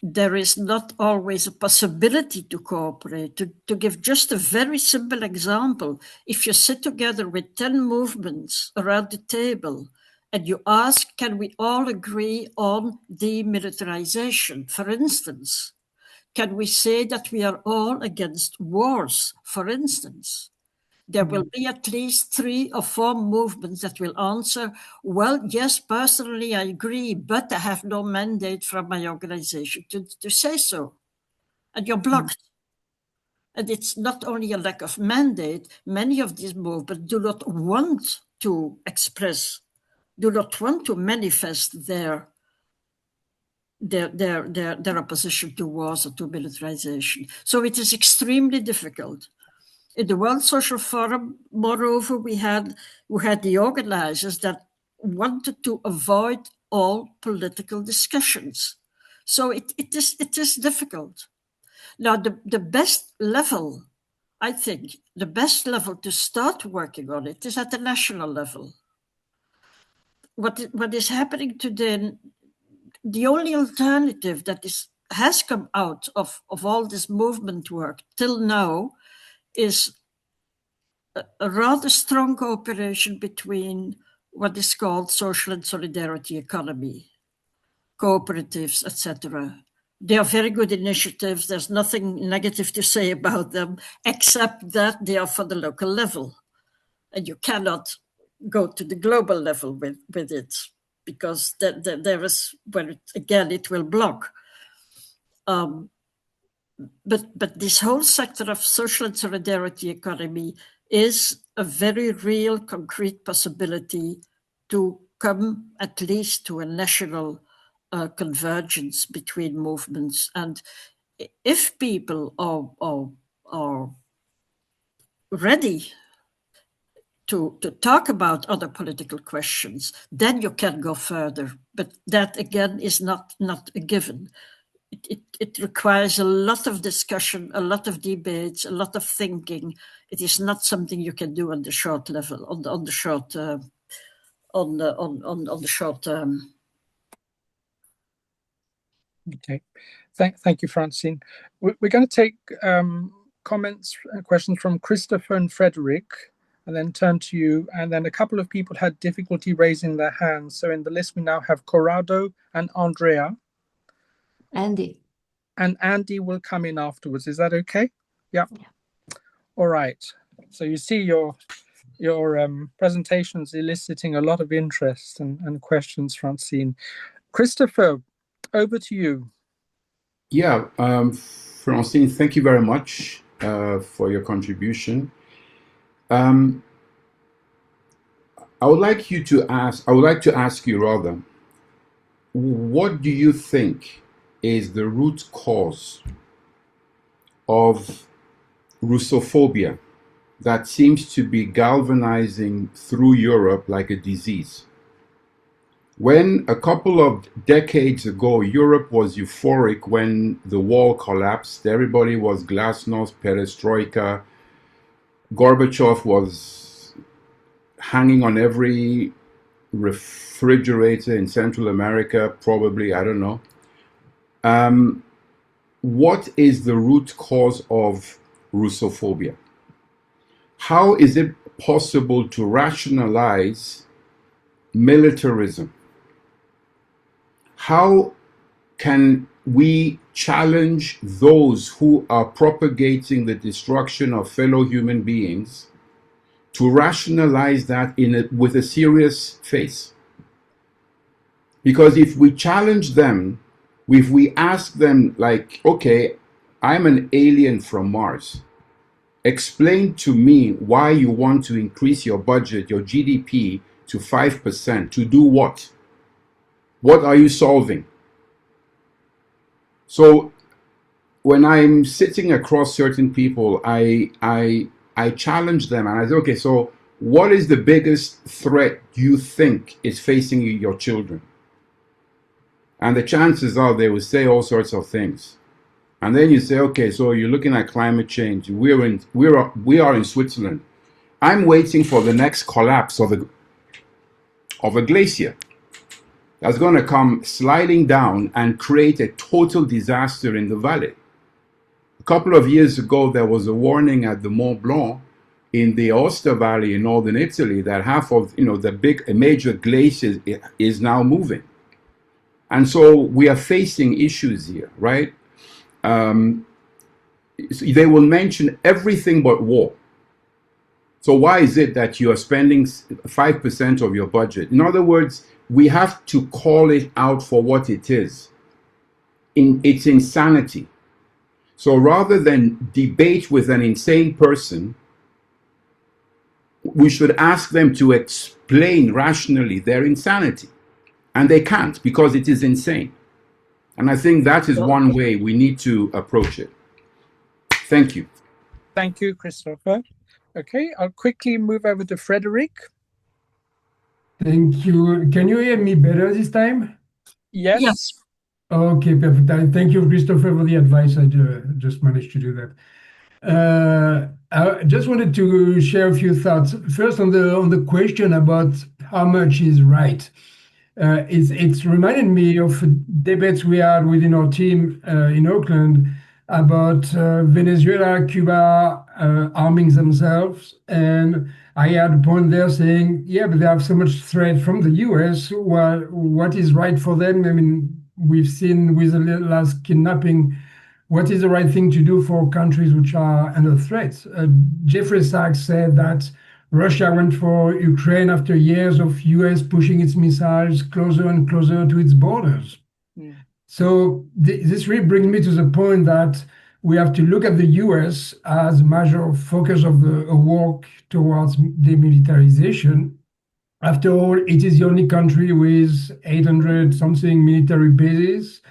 There is not always a possibility to cooperate. To give just a very simple example, if you sit together with 10 movements around the table and you ask, can we all agree on demilitarization, for instance? Can we say that we are all against wars, for instance? There will be at least 3 or 4 movements that will answer, well, yes, personally, I agree, but I have no mandate from my organization to say so. And you're blocked. And it's not only a lack of mandate, many of these movements do not want to express, do not want to manifest their opposition to wars or to militarization. So it is extremely difficult. In the World Social Forum, moreover, we had the organizers that wanted to avoid all political discussions. So it is difficult. Now, the best level, I think, the best level to start working on it is at the national level. What is happening today, the only alternative that has come out of all this movement work till now is a rather strong cooperation between what is called social and solidarity economy, cooperatives, etc. They are very good initiatives. There's nothing negative to say about them, except that they are for the local level. And you cannot go to the global level with it, because there is, well, again, it will block. But this whole sector of social and solidarity economy is a very real, concrete possibility to come at least to a national convergence between movements. And if people are ready to talk about other political questions, then you can go further. But that, again, is not a given. It requires a lot of discussion, a lot of debates, a lot of thinking. It is not something you can do on the short level, on the short term. Okay, thank you, Francine. We're going to take comments and questions from Christopher and Frederick, and then turn to you. And then a couple of people had difficulty raising their hands. So in the list, we now have Corrado and Andrea. Andy. And Andy will come in afterwards. Is that okay? Yeah. All right. So you see your presentations eliciting a lot of interest and questions, Francine. Christopher, over to you. Yeah, Francine, thank you very much for your contribution. I would like to ask you rather, what do you think is the root cause of Russophobia that seems to be galvanizing through Europe like a disease? When a couple of decades ago, Europe was euphoric when the wall collapsed, everybody was glasnost, perestroika, Gorbachev was hanging on every refrigerator in Central America, probably, I don't know. What is the root cause of Russophobia? How is it possible to rationalize militarism? How can we challenge those who are propagating the destruction of fellow human beings to rationalize that with a serious face? Because if we challenge them, if we ask them like, okay, I'm an alien from Mars, explain to me why you want to increase your budget, your GDP to 5%, to do what? What are you solving? So when I'm sitting across certain people, I challenge them and I say, okay, so what is the biggest threat you think is facing your children? And the chances are they will say all sorts of things. And then you say, okay, so you're looking at climate change. We are in Switzerland. I'm waiting for the next collapse of a glacier that's going to come sliding down and create a total disaster in the valley. A couple of years ago, there was a warning at the Mont Blanc in the Aosta Valley in northern Italy that half of the major glacier is now moving. And so we are facing issues here, right? They will mention everything but war. So why is it that you are spending 5% of your budget? In other words, we have to call it out for what it is. It's insanity. So rather than debate with an insane person, we should ask them to explain rationally their insanity. And they can't, because it is insane. And I think that is one way we need to approach it. Thank you. Thank you, Christopher. Okay, I'll quickly move over to Frederick. Thank you. Can you hear me better this time? Yes. Okay, perfect. Thank you, Christopher, for the advice. I just managed to do that. I just wanted to share a few thoughts. First, on the question about how much is right. It's reminded me of debates we had within our team in Oakland about Venezuela, Cuba arming themselves. And I had a point there saying, yeah, but they have so much threat from the US. Well, what is right for them? I mean, we've seen with the last kidnapping, what is the right thing to do for countries which are under threat? Jeffrey Sachs said that Russia went for Ukraine after years of US pushing its missiles closer and closer to its borders. Yeah. So this really brings me to the point that we have to look at the US as a major focus of a work towards demilitarization. After all, it is the only country with 800 something military bases.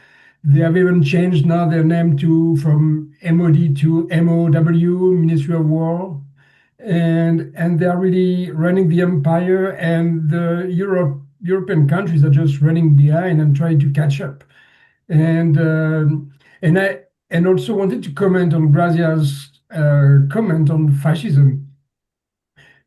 They have even changed now their name from MOD to MOW, Ministry of War. And they are really running the empire, and the European countries are just running behind and trying to catch up. And I also wanted to comment on Grazia's comment on fascism.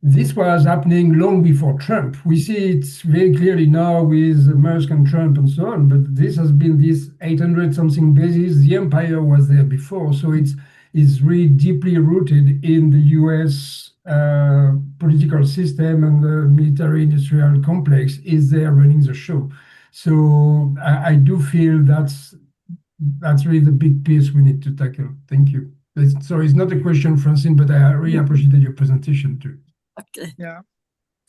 This was happening long before Trump. We see it very clearly now with Musk and Trump and so on, but this has been this 800 something bases. The empire was there before, so it's really deeply rooted in the US political system, and the military industrial complex is there running the show. So I do feel that's really the big piece we need to tackle. Thank you. Sorry, it's not a question, Francine, but I really appreciated your presentation too. Okay. Yeah.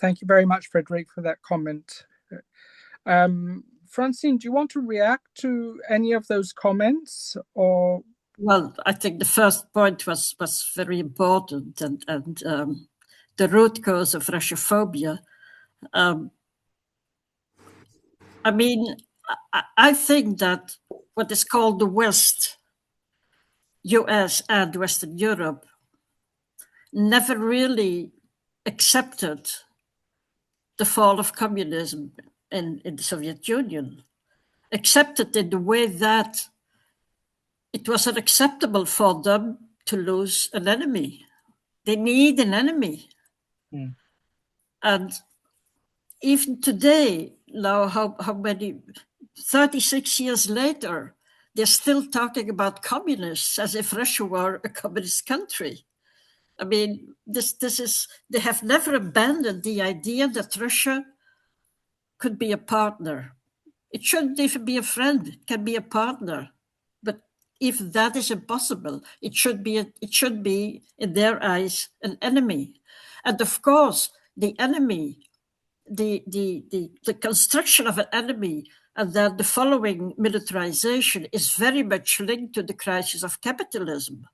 Thank you very much, Frederic, for that comment. Francine, do you want to react to any of those comments, or? Well, I think the first point was very important, and the root cause of Russophobia. I mean, I think that what is called the West, US and Western Europe, never really accepted the fall of communism in the Soviet Union, accepted in the way that it was unacceptable for them to lose an enemy. They need an enemy. Mm. And even today, now how many, 36 years later, they're still talking about communists as if Russia were a communist country. I mean, this is, they have never abandoned the idea that Russia could be a partner. It shouldn't even be a friend, it can be a partner. But if that is impossible, it should be in their eyes an enemy. And of course, the enemy, the construction of an enemy, and then the following militarization is very much linked to the crisis of capitalism.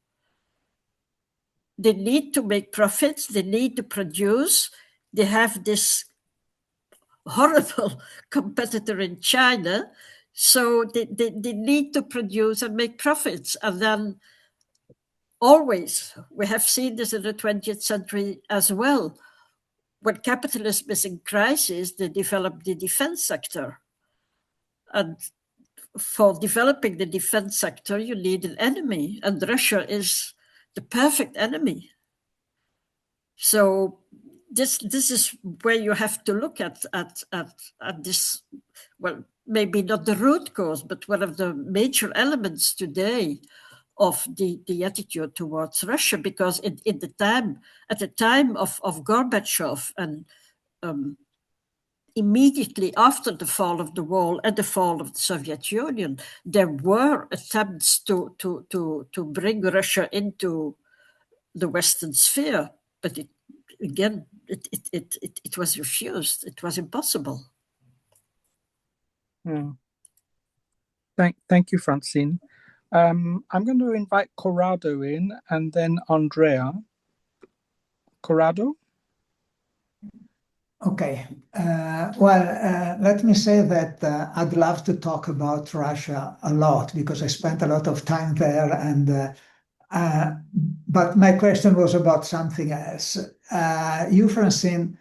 They need to make profits, they need to produce, they have this horrible competitor in China, so they need to produce and make profits. And then always, we have seen this in the 20th century as well, when capitalism is in crisis, they develop the defense sector. And for developing the defense sector, you need an enemy, and Russia is the perfect enemy. So this is where you have to look at this, well, maybe not the root cause, but one of the major elements today of the attitude towards Russia, because at the time of Gorbachev, and immediately after the fall of the wall and the fall of the Soviet Union, there were attempts to bring Russia into the Western sphere, but it was refused. It was impossible. Thank you, Francine. I'm going to invite Corrado in, and then Andrea. Corrado? Okay. Let me say that I'd love to talk about Russia a lot, because I spent a lot of time there, and but my question was about something else. You, Francine,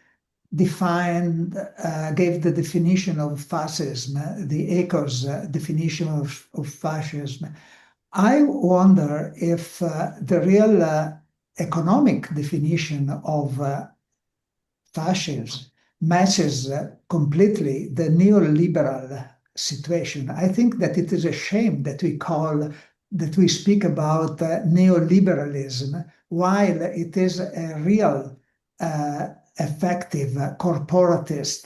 gave the definition of fascism, the ECO's definition of fascism. I wonder if the real economic definition of fascism matches completely the neoliberal situation. I think that it is a shame that we speak about neoliberalism, while it is a real effective corporativist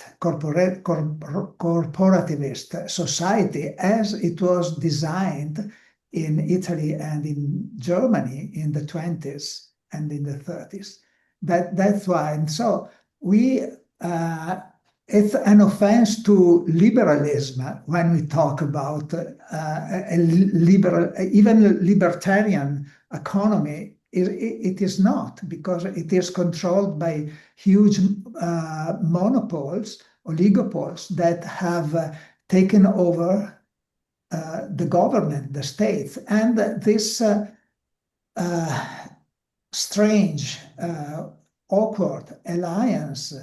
society, as it was designed in Italy and in Germany in the 20s and in the 30s. That's why. And so we it's an offense to liberalism when we talk about a liberal, even a libertarian economy. It is not, because it is controlled by huge monopols, oligopols that have taken over the government, the states, and this strange, awkward alliance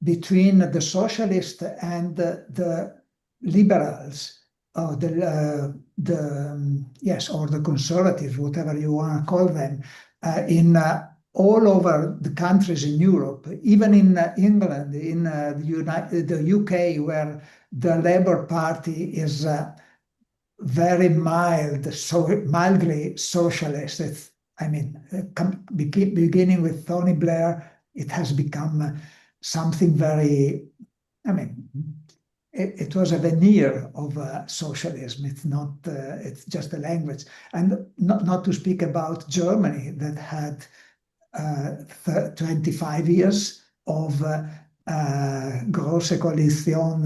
between the socialists and the liberals, or or the conservatives, whatever you want to call them, in all over the countries in Europe, even in England, in the UK, where the Labour Party is very mild, so mildly socialist. It's, I mean, beginning with Tony Blair, it has become something very, I mean, it was a veneer of socialism. It's not, it's just a language. And not to speak about Germany, that had 25 years of große Koalition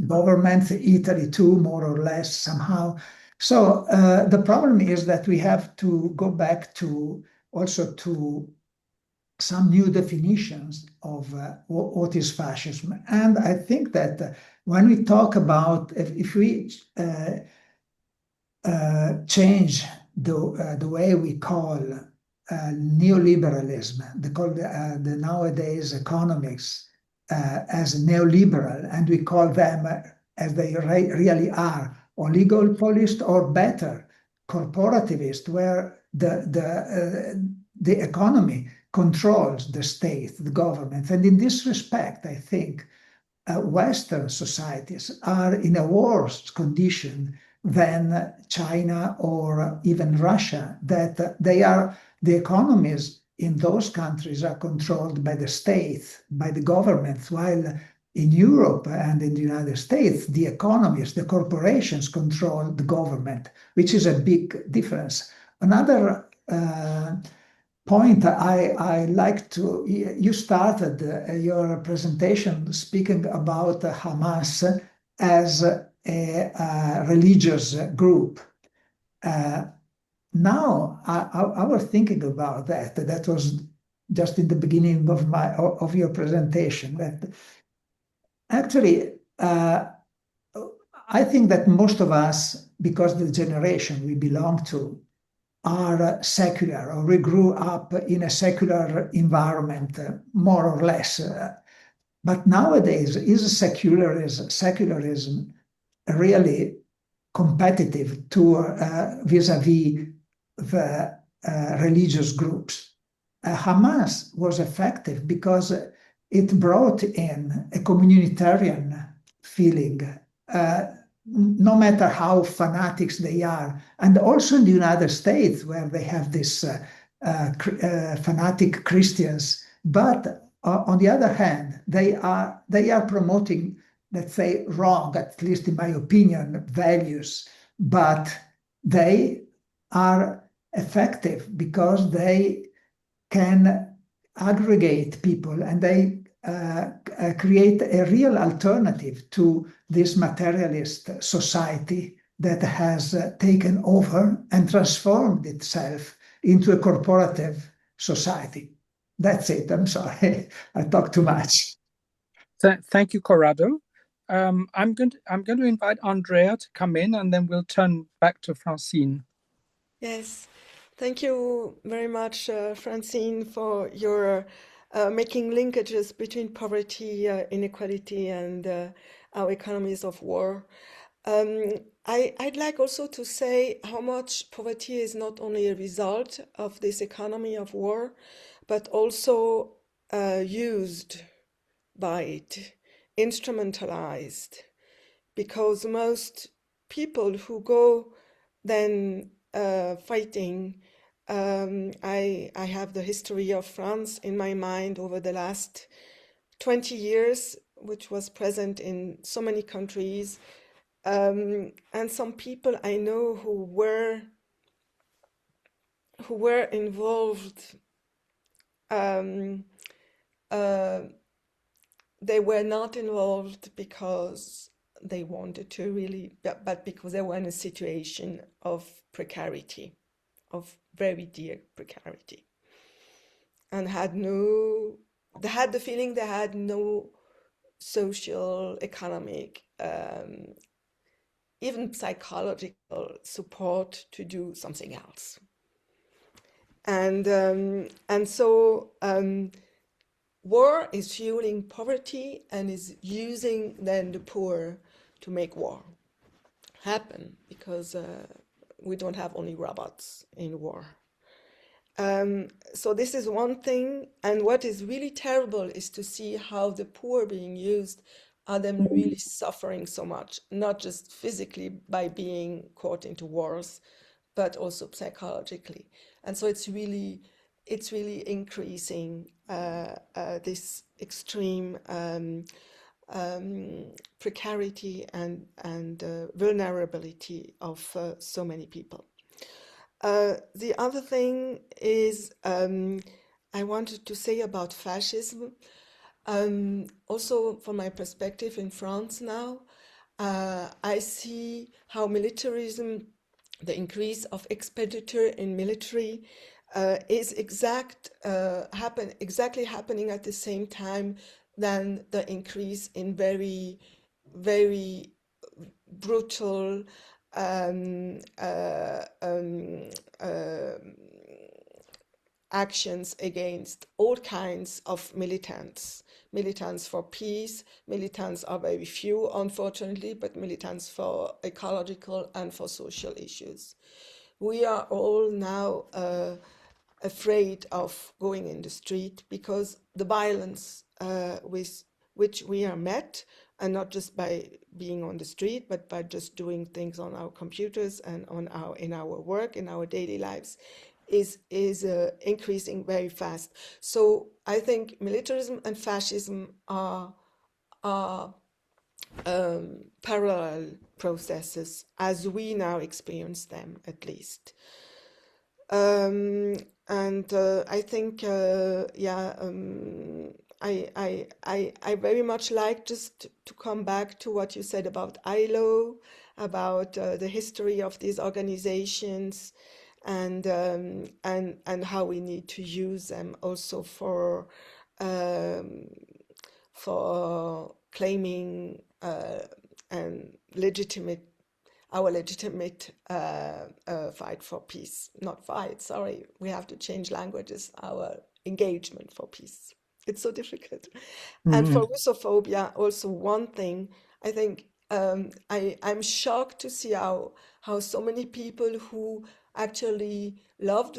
government, Italy too, more or less somehow. So the problem is that we have to go back to also to some new definitions of what is fascism. And I think that when we talk about, if we change the way we call neoliberalism, the nowadays economics as neoliberal, and we call them as they really are, oligopolist, or better, corporativist, where the economy controls the state, the government. And in this respect, I think Western societies are in a worse condition than China or even Russia, that the economies in those countries are controlled by the state, by the governments, while in Europe and in the United States, the economies, the corporations control the government, which is a big difference. Another point I like to, you started your presentation speaking about Hamas as a religious group. Now I was thinking about that. That was just in the beginning of your presentation. That actually, I think that most of us, because the generation we belong to, are secular, or we grew up in a secular environment, more or less. But nowadays, is secularism really competitive to vis-a-vis the religious groups? Hamas was effective because it brought in a communitarian feeling, no matter how fanatics they are. And also in the United States, where they have this fanatic Christians. But on the other hand, they are promoting, let's say, wrong, at least in my opinion, values. But they are effective because they can aggregate people, and they create a real alternative to this materialist society that has taken over and transformed itself into a corporative society. That's it. I'm sorry, I talked too much. Thank you, Corrado. I'm going to invite Andrea to come in, and then we'll turn back to Francine. Yes, thank you very much, Francine, for your making linkages between poverty, inequality, and our economies of war. I'd like also to say how much poverty is not only a result of this economy of war, but also used by it, instrumentalized, because most people who go then fighting, I have the history of France in my mind over the last 20 years, which was present in so many countries, and some people I know who were involved they were not involved because they wanted to really, but because they were in a situation of precarity, of very dear precarity, and they had the feeling they had no social, economic, even psychological support to do something else. And so war is fueling poverty and is using then the poor to make war happen, because we don't have only robots in war. So this is one thing, and what is really terrible is to see how the poor being used are then really suffering so much, not just physically by being caught into wars, but also psychologically. And so it's really increasing this extreme precarity and vulnerability of so many people. The other thing is I wanted to say about fascism. Also, from my perspective in France now, I see how militarism, the increase of expenditure in military, is exactly happening at the same time than the increase in very, very brutal actions against all kinds of militants. Militants for peace, militants are very few, unfortunately, but militants for ecological and for social issues. We are all now afraid of going in the street because the violence with which we are met, and not just by being on the street, but by just doing things on our computers and in our work, in our daily lives, is increasing very fast. So I think militarism and fascism are parallel processes as we now experience them, at least. And I think, I very much like just to come back to what you said about ILO, about the history of these organizations, and how we need to use them also for claiming and our legitimate fight for peace. Not fight, sorry, we have to change languages, our engagement for peace. It's so difficult. Mm-hmm. And for Russophobia, also one thing, I think I'm shocked to see how so many people who actually loved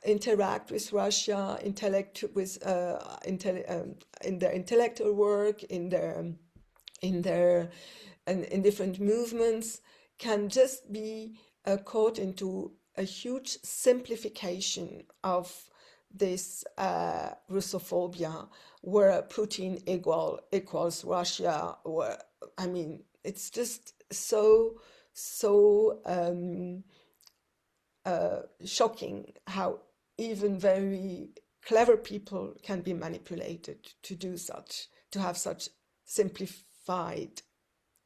interact with Russia, in their intellectual work, in different movements, can just be caught into a huge simplification of this Russophobia, where Putin equals Russia, or I mean, it's just so shocking how even very clever people can be manipulated to have such simplified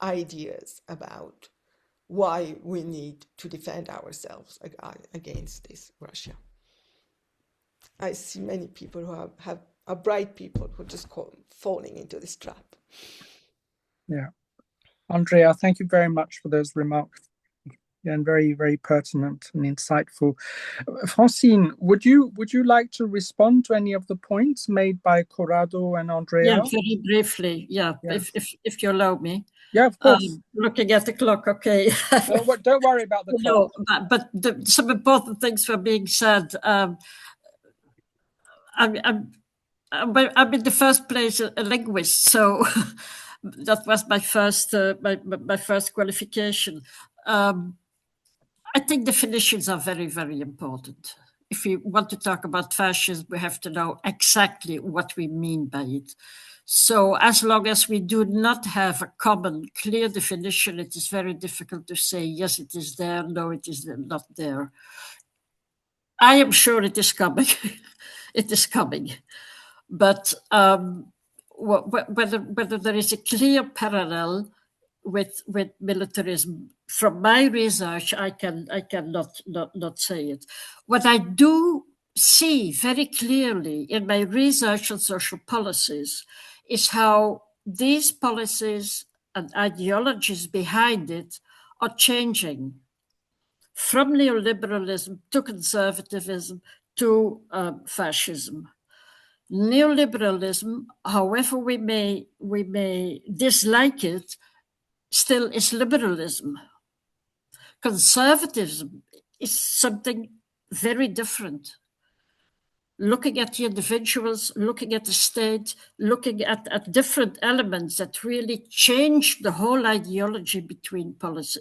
ideas about why we need to defend ourselves against this Russia. I see many people who are bright people who just falling into this trap. Yeah. Andrea, thank you very much for those remarks. And very, very pertinent and insightful. Francine, would you like to respond to any of the points made by Corrado and Andrea? Yeah, very briefly. Yeah, yes. if you allow me. Yeah, of course. Looking at the clock, okay. Don't worry about the clock. No, but some important things were being said. I'm in the first place a linguist, so that was my first my first qualification. I think definitions are very, very important. If we want to talk about fascism, we have to know exactly what we mean by it. So as long as we do not have a common, clear definition, it is very difficult to say, yes, it is there, no, it is not there. I am sure it is coming. It is coming. But whether there is a clear parallel with militarism. From my research, I cannot not say it. What I do see very clearly in my research on social policies is how these policies and ideologies behind it are changing from neoliberalism to conservatism to fascism. Neoliberalism, however we may dislike it, still is liberalism. Conservatism is something very different. Looking at the individuals, looking at the state, looking at different elements that really change the whole ideology between policy,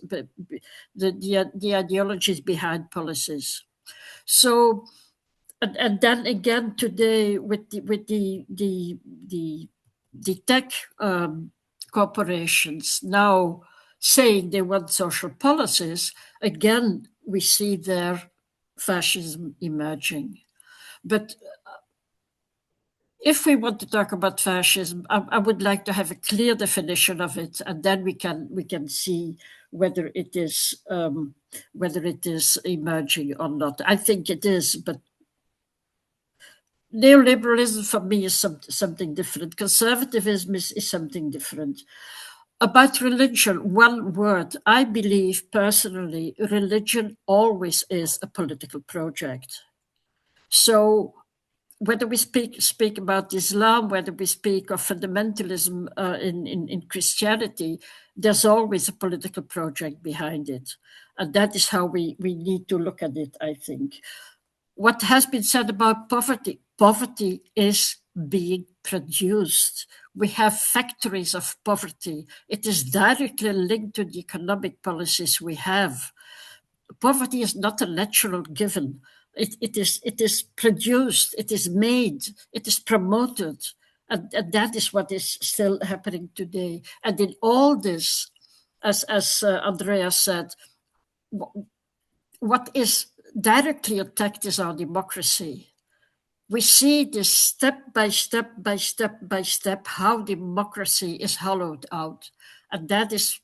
the ideologies behind policies. So, and then again today with the tech corporations now saying they want social policies, again we see their fascism emerging. But if we want to talk about fascism, I would like to have a clear definition of it, and then we can see whether it is emerging or not. I think it is, but neoliberalism for me is something different. Conservatism is something different. About religion, one word. I believe personally, religion always is a political project. So whether we speak about Islam, whether we speak of fundamentalism in Christianity, there's always a political project behind it. And that is how we need to look at it, I think. What has been said about poverty, poverty is being produced. We have factories of poverty. It is directly linked to the economic policies we have. Poverty is not a natural given. It is produced, it is made, it is promoted. And that is what is still happening today. And in all this, as Andrea said, what is directly attacked is our democracy. We see this step by step by step by step how democracy is hollowed out. And that is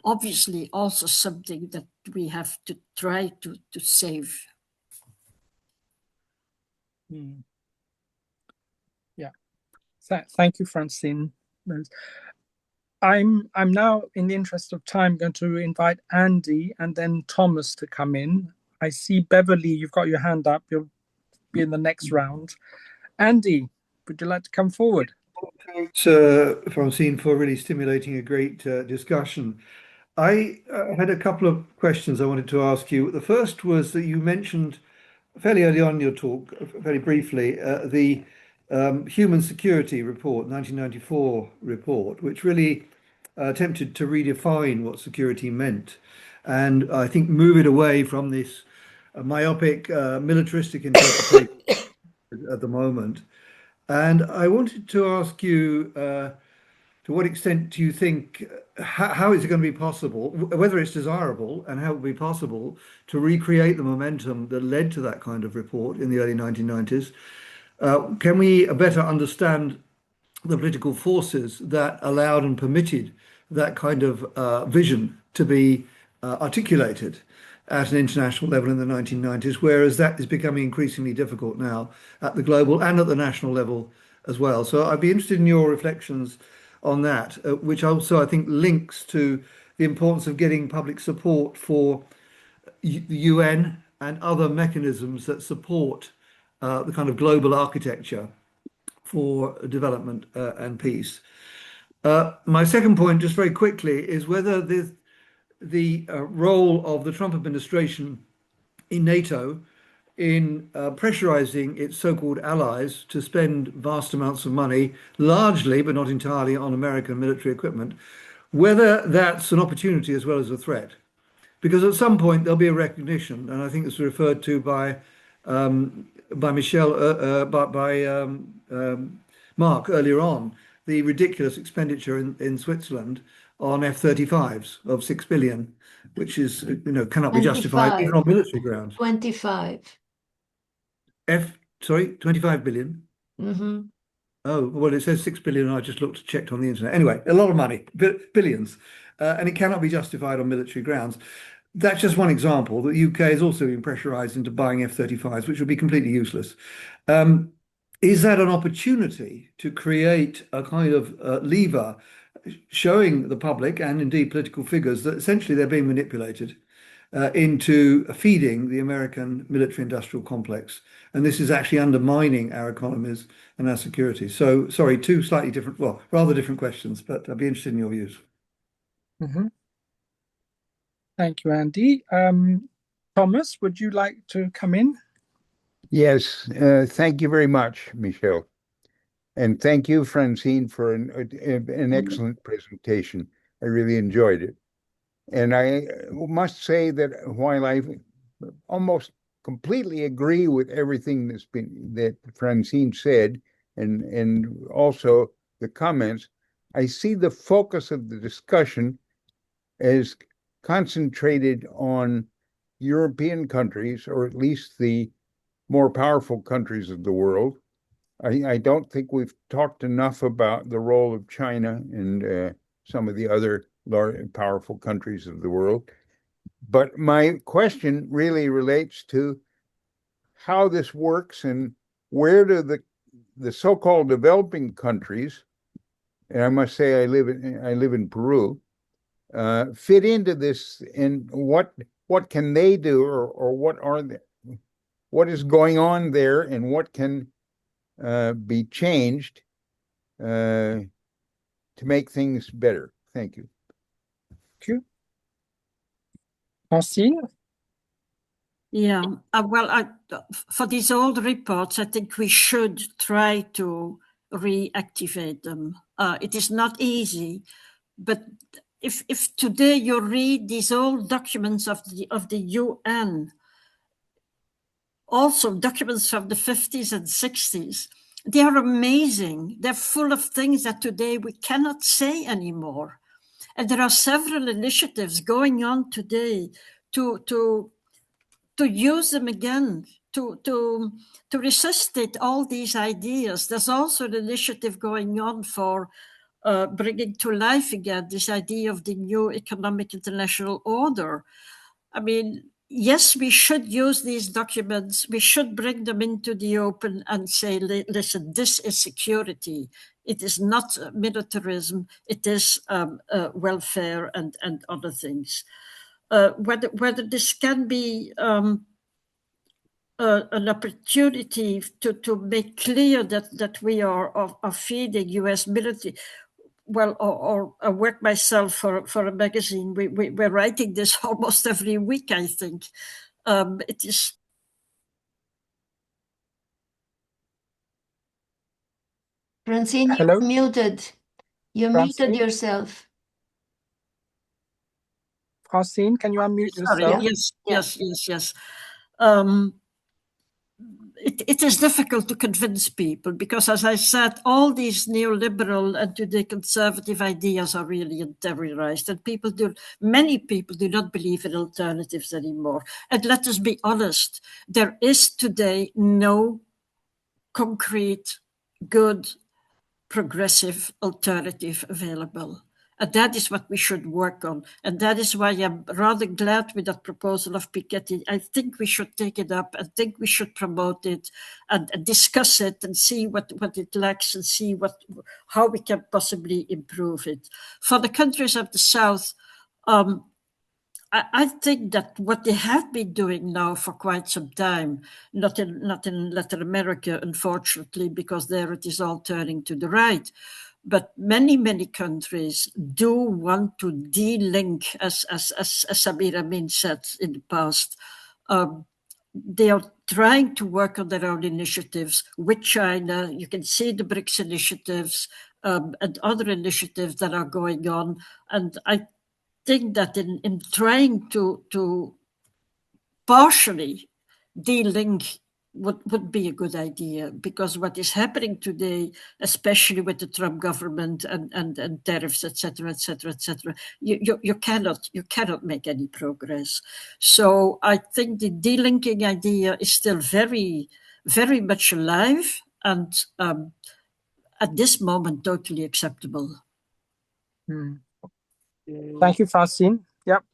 obviously also something that we have to try to save. Yeah. Thank you, Francine. I'm now, in the interest of time, going to invite Andy and then Thomas to come in. I see Beverly, you've got your hand up. You'll be in the next round. Andy, would you like to come forward? Thanks, Francine, for really stimulating a great discussion. I had a couple of questions I wanted to ask you. The first was that you mentioned fairly early on in your talk, very briefly, the Human Security Report, 1994 report, which really attempted to redefine what security meant, and I think move it away from this myopic, militaristic interpretation at the moment. And I wanted to ask you, to what extent do you think, how is it going to be possible, whether it's desirable and how it will be possible to recreate the momentum that led to that kind of report in the early 1990s? Can we better understand the political forces that allowed and permitted that kind of vision to be articulated at an international level in the 1990s, whereas that is becoming increasingly difficult now at the global and at the national level as well? So I'd be interested in your reflections on that, which also I think links to the importance of getting public support for the UN and other mechanisms that support the kind of global architecture for development and peace. My second point, just very quickly, is whether the role of the Trump administration in NATO in pressurizing its so-called allies to spend vast amounts of money, largely but not entirely, on American military equipment, whether that's an opportunity as well as a threat. Because at some point there'll be a recognition, and I think it's referred to by Michel, by Mark earlier on, the ridiculous expenditure in Switzerland on F-35s of 6 billion, which is, cannot be justified even on military grounds. 25. 25 billion? Mm-hmm. Oh, well, it says 6 billion. I just checked on the internet. Anyway, a lot of money, billions, and it cannot be justified on military grounds. That's just one example. The UK is also being pressurized into buying F-35s, which would be completely useless. Is that an opportunity to create a kind of lever showing the public and indeed political figures that essentially they're being manipulated into feeding the American military industrial complex? And this is actually undermining our economies and our security. So, sorry, two slightly different, well, rather different questions, but I'd be interested in your views. Thank you, Andy. Thomas, would you like to come in? Yes, thank you very much, Michelle. And thank you, Francine, for an excellent presentation. I really enjoyed it. And I must say that while I almost completely agree with everything that Francine said, and also the comments, I see the focus of the discussion as concentrated on European countries, or at least the more powerful countries of the world. I don't think we've talked enough about the role of China and some of the other large, powerful countries of the world. But my question really relates to how this works and where do the so-called developing countries, and I must say I live in Peru, fit into this, and what can they do, or what is going on there, and what can be changed to make things better? Thank you. Thank you. Francine? Yeah, well, for these old reports, I think we should try to reactivate them. It is not easy, but if today you read these old documents of the UN, also documents from the 50s and 60s, they are amazing. They're full of things that today we cannot say anymore. And there are several initiatives going on today to use them again, to resuscitate all these ideas. There's also an initiative going on for bringing to life again this idea of the new economic international order. I mean, yes, we should use these documents. We should bring them into the open and say, listen, this is security. It is not militarism. It is welfare and other things. Whether this can be an opportunity to make clear that we are feeding U.S. military. Well, or I work myself for a magazine. We're writing this almost every week, I think. It is. Francine, Hello? you're muted. You muted yourself. Francine, can you unmute yourself? Sorry, yes. It is difficult to convince people because, as I said, all these neoliberal and today conservative ideas are really interiorized, and many people do not believe in alternatives anymore. And let us be honest, there is today no concrete, good, progressive alternative available. And that is what we should work on. And that is why I'm rather glad with that proposal of Piketty. I think we should take it up. I think we should promote it and discuss it and see what it lacks and see how we can possibly improve it. For the countries of the South, I think that what they have been doing now for quite some time, not in Latin America, unfortunately, because there it is all turning to the right, but many countries do want to de-link, as Samir Amin said in the past. They are trying to work on their own initiatives with China. You can see the BRICS initiatives and other initiatives that are going on. And I think that in trying to partially de-link would be a good idea, because what is happening today, especially with the Trump government and tariffs, etc., you cannot make any progress. So I think the de-linking idea is still very, very much alive, and at this moment totally acceptable. Thank you, Francine. Yep.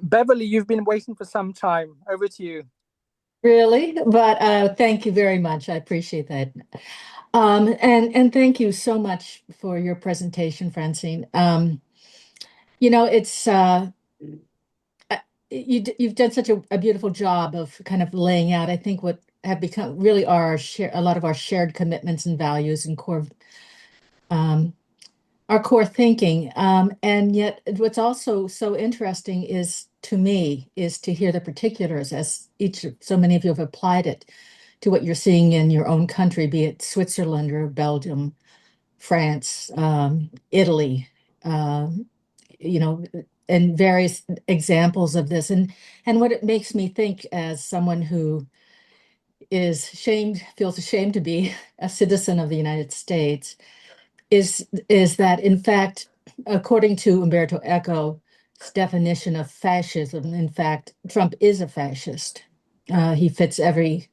Beverly, you've been waiting for some time. Over to you. Really? But thank you very much. I appreciate that. And thank you so much for your presentation, Francine. It's you've done such a beautiful job of kind of laying out, I think, what have become really are a lot of our shared commitments and values and our core thinking. And yet what's also so interesting is to me is to hear the particulars as so many of you have applied it to what you're seeing in your own country, be it Switzerland or Belgium, France, Italy, and various examples of this. And what it makes me think as someone who feels ashamed to be a citizen of the United States is that, in fact, according to Umberto Eco's definition of fascism, in fact, Trump is a fascist. He fits every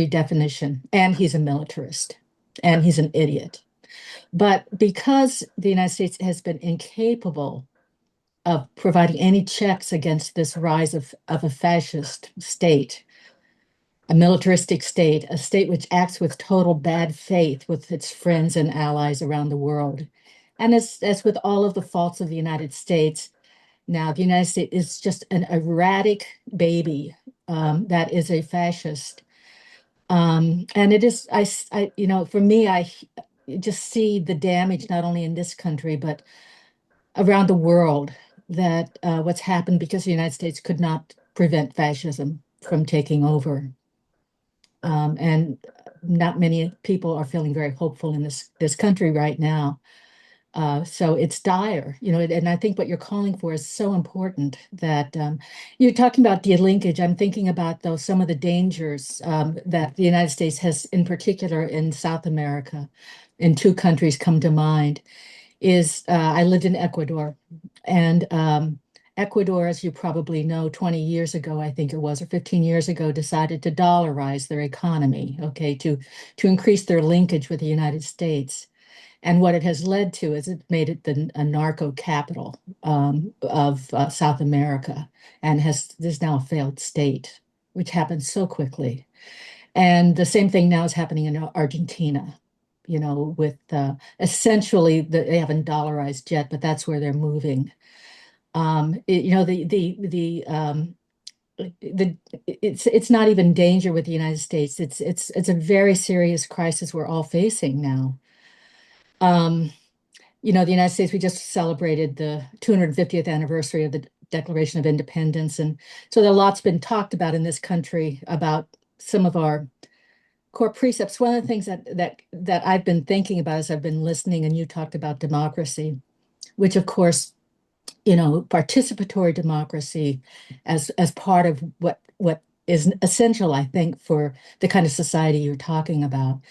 definition, and he's a militarist, and he's an idiot. But because the United States has been incapable of providing any checks against this rise of a fascist state, a militaristic state, a state which acts with total bad faith with its friends and allies around the world. And as with all of the faults of the United States, now the United States is just an erratic baby that is a fascist. And it is, for me, I just see the damage not only in this country, but around the world, that what's happened because the United States could not prevent fascism from taking over. And not many people are feeling very hopeful in this country right now. So it's dire, and I think what you're calling for is so important that you're talking about de-linkage. I'm thinking about, though, some of the dangers that the United States has, in particular in South America, in two countries come to mind, is I lived in Ecuador, and Ecuador, as you probably know, 20 years ago, I think it was, or 15 years ago, decided to dollarize their economy, okay, to increase their linkage with the United States. And what it has led to is it made it a narco capital of South America, and is now a failed state, which happened so quickly. And the same thing now is happening in Argentina, with essentially they haven't dollarized yet, but that's where they're moving. It's not even danger with the United States. It's a very serious crisis we're all facing now. The United States, we just celebrated the 250th anniversary of the Declaration of Independence. And so a lot's been talked about in this country about some of our core precepts. One of the things that I've been thinking about as I've been listening, and you talked about democracy, which of course, participatory democracy as part of what is essential, I think, for the kind of society you're talking about.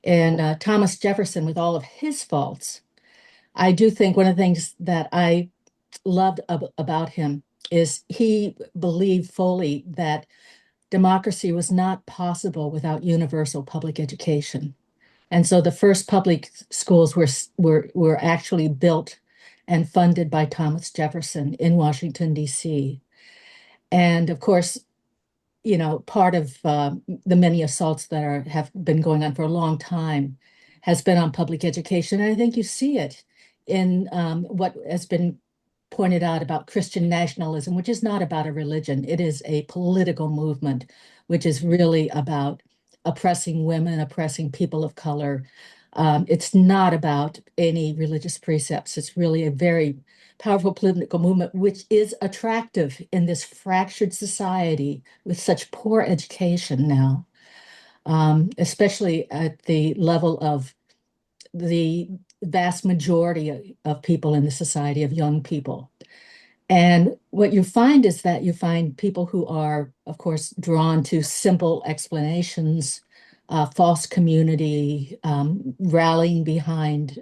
And Thomas Jefferson, with all of his faults, I do think one of the things that I loved about him is he believed fully that democracy was not possible without universal public education. And so the first public schools were actually built and funded by Thomas Jefferson in Washington, D.C. And of course, part of the many assaults that have been going on for a long time has been on public education. And I think you see it in what has been pointed out about Christian nationalism, which is not about a religion. It is a political movement, which is really about oppressing women, oppressing people of color. It's not about any religious precepts. It's really a very powerful political movement, which is attractive in this fractured society with such poor education now, especially at the level of the vast majority of people in the society, of young people. And what you find is that you find people who are, of course, drawn to simple explanations, false community, rallying behind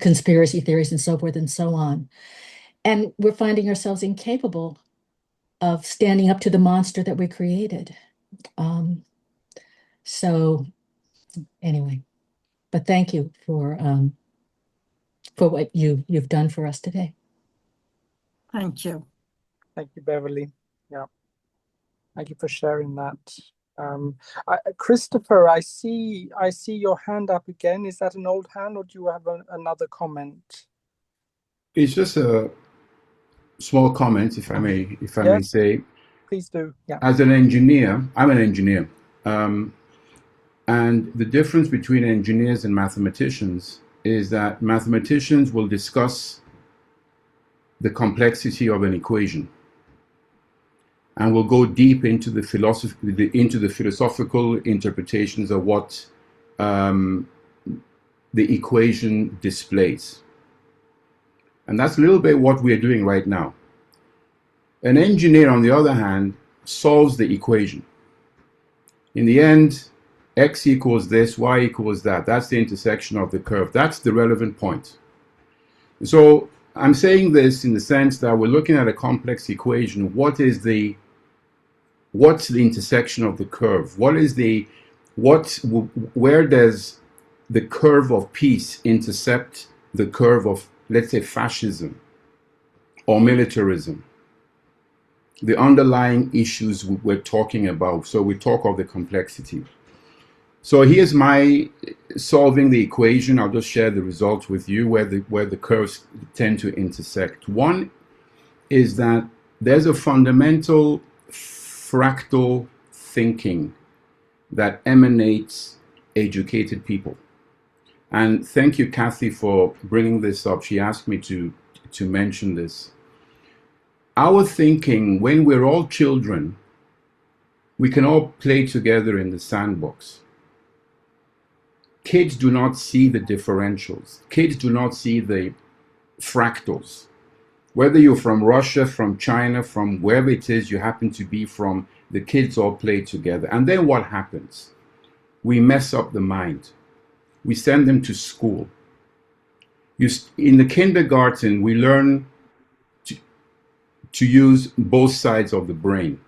conspiracy theories and so forth and so on. And we're finding ourselves incapable of standing up to the monster that we created. So anyway, but thank you for what you've done for us today. Thank you. Thank you, Beverly. Yeah. Thank you for sharing that. Christopher, I see your hand up again. Is that an old hand, or do you have another comment? It's just a small comment, if I may say. Please do. Yeah. As an engineer, I'm an engineer, and the difference between engineers and mathematicians is that mathematicians will discuss the complexity of an equation, and will go deep into the philosophical interpretations of what the equation displays. And that's a little bit what we're doing right now. An engineer, on the other hand, solves the equation. In the end, x equals this, y equals that. That's the intersection of the curve. That's the relevant point. So I'm saying this in the sense that we're looking at a complex equation. What's the intersection of the curve? Where does the curve of peace intercept the curve of, let's say, fascism or militarism? The underlying issues we're talking about. So we talk of the complexity. So here's my solving the equation. I'll just share the results with you where the curves tend to intersect. One is that there's a fundamental fractal thinking that emanates educated people. And thank you, Kathy, for bringing this up. She asked me to mention this. Our thinking, when we're all children, we can all play together in the sandbox. Kids do not see the differentials. Kids do not see the fractals. Whether you're from Russia, from China, from wherever it is you happen to be from, the kids all play together. And then what happens? We mess up the mind. We send them to school. In the kindergarten, we learn to use both sides of the brain.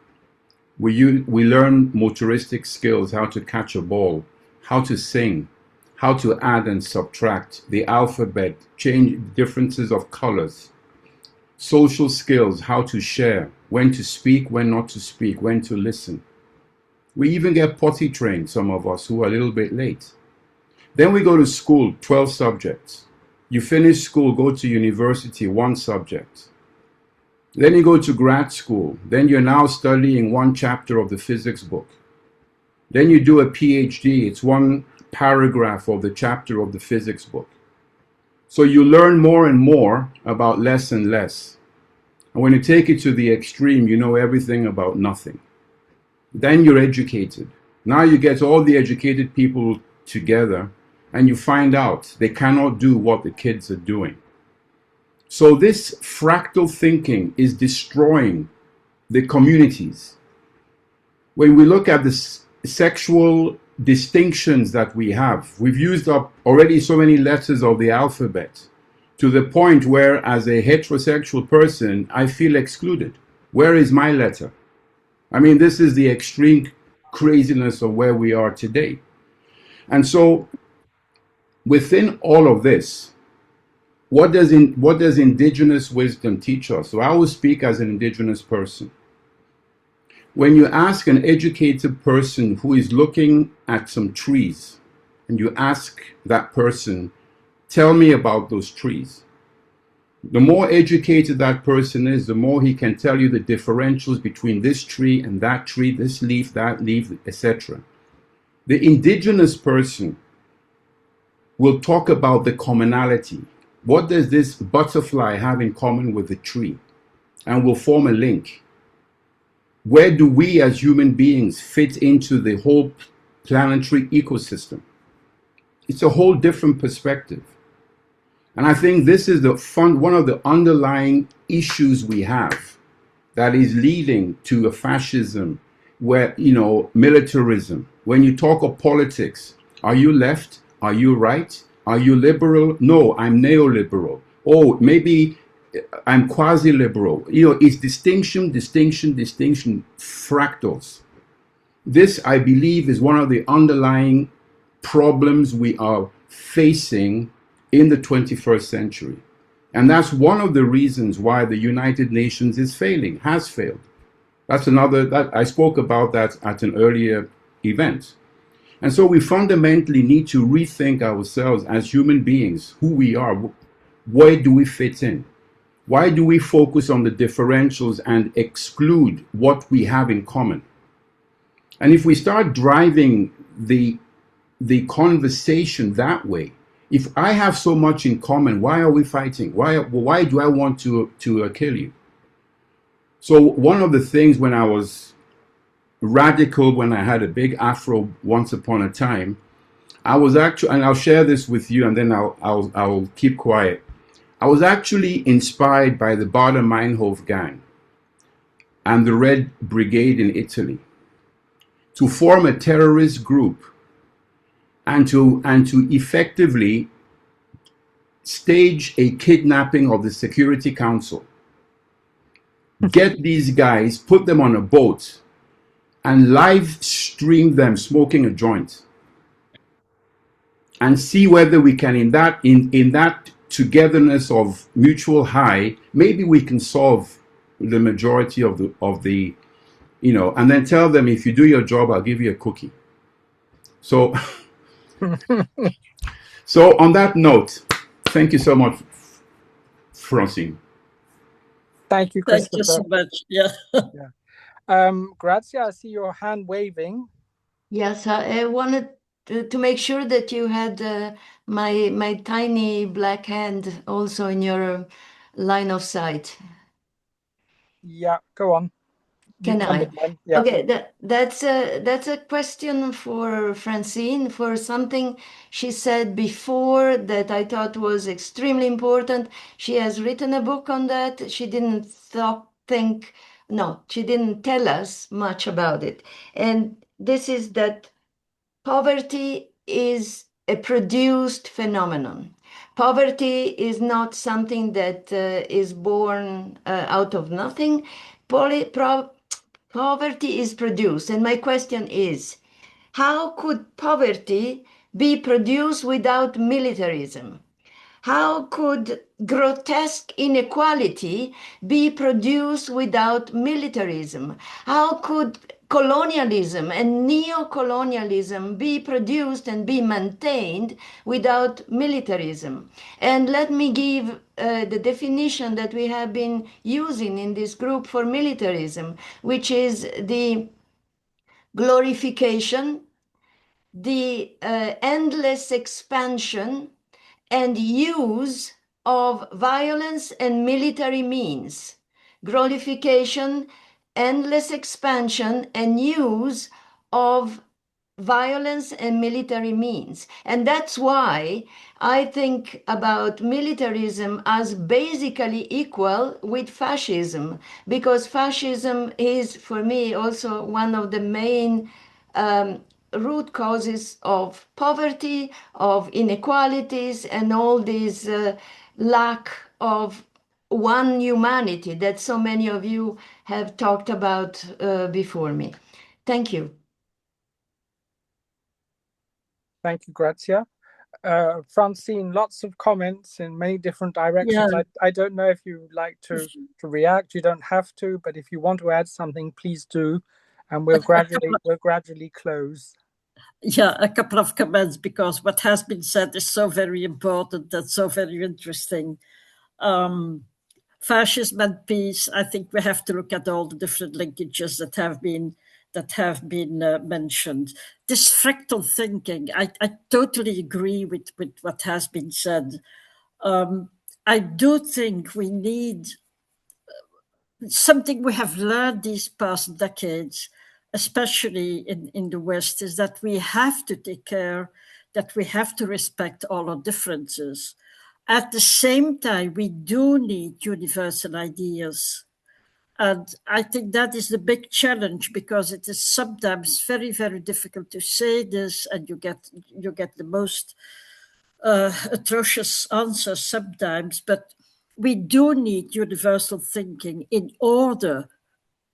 We learn motoristic skills, how to catch a ball, how to sing, how to add and subtract, the alphabet, change differences of colors, social skills, how to share, when to speak, when not to speak, when to listen. We even get potty trained, some of us who are a little bit late. Then we go to school, 12 subjects. You finish school, go to university, 1 subject. Then you go to grad school. Then you're now studying 1 chapter of the physics book. Then you do a PhD. It's 1 paragraph of the chapter of the physics book. So you learn more and more about less and less. And when you take it to the extreme, you know everything about nothing. Then you're educated. Now you get all the educated people together and you find out they cannot do what the kids are doing. So this fractal thinking is destroying the communities. When we look at the sexual distinctions that we have, we've used up already so many letters of the alphabet to the point where, as a heterosexual person, I feel excluded. Where is my letter? I mean, this is the extreme craziness of where we are today. And so within all of this, what does indigenous wisdom teach us? So I will speak as an indigenous person. When you ask an educated person who is looking at some trees, and you ask that person, tell me about those trees. The more educated that person is, the more he can tell you the differentials between this tree and that tree, this leaf, that leaf, etc. The indigenous person will talk about the commonality. What does this butterfly have in common with the tree? And will form a link. Where do we as human beings fit into the whole planetary ecosystem? It's a whole different perspective. And I think this is one of the underlying issues we have that is leading to a fascism, where, militarism. When you talk of politics, are you left? Are you right? Are you liberal? No, I'm neoliberal. Oh, maybe I'm quasi-liberal. It's distinction, fractals. This, I believe, is one of the underlying problems we are facing in the 21st century. And that's one of the reasons why the United Nations is failing, has failed. That's another, that I spoke about that at an earlier event. And so we fundamentally need to rethink ourselves as human beings, who we are, where do we fit in? Why do we focus on the differentials and exclude what we have in common? And if we start driving the conversation that way, if I have so much in common, why are we fighting? Why do I want to kill you? So one of the things when I was radical, when I had a big afro once upon a time, I was actually, and I'll share this with you and then I'll keep quiet. I was actually inspired by the Baader-Meinhof gang and the Red Brigade in Italy to form a terrorist group and to effectively stage a kidnapping of the Security Council. Get these guys, put them on a boat, and live stream them smoking a joint, and see whether we can, in that togetherness of mutual high, maybe we can solve the majority of the and then tell them, if you do your job, I'll give you a cookie. So so on that note, thank you so much, Francine. Thank you, Christopher. Thank you so much. Yeah. Grazia, I see your hand waving. Yes, I wanted to make sure that you had my tiny black hand also in your line of sight. Yeah, go on. Can I? Yeah. Okay, that's a question for Francine, for something she said before that I thought was extremely important. She has written a book on that. She didn't she didn't tell us much about it. And this is that poverty is a produced phenomenon. Poverty is not something that is born out of nothing. Poverty is produced. And my question is, how could poverty be produced without militarism? How could grotesque inequality be produced without militarism? How could colonialism and neo-colonialism be produced and be maintained without militarism? And let me give the definition that we have been using in this group for militarism, which is the glorification, the endless expansion and use of violence and military means. Glorification, endless expansion, and use of violence and military means. And that's why I think about militarism as basically equal with fascism, because fascism is, for me, also one of the main root causes of poverty, of inequalities, and all this lack of one humanity that so many of you have talked about before me. Thank you. Thank you, Grazia. Francine, lots of comments in many different directions. Yeah. I don't know if you would like to react. You don't have to, but if you want to add something, please do, and we'll gradually close. Yeah, a couple of comments, because what has been said is so very important and so very interesting. Fascism and peace, I think we have to look at all the different linkages that have been mentioned. This fractal thinking, I totally agree with what has been said. I do think we need something we have learned these past decades, especially in the West, is that we have to take care, that we have to respect all our differences. At the same time, we do need universal ideas. And I think that is the big challenge, because it is sometimes very, very difficult to say this, and you get the most atrocious answers sometimes. But we do need universal thinking in order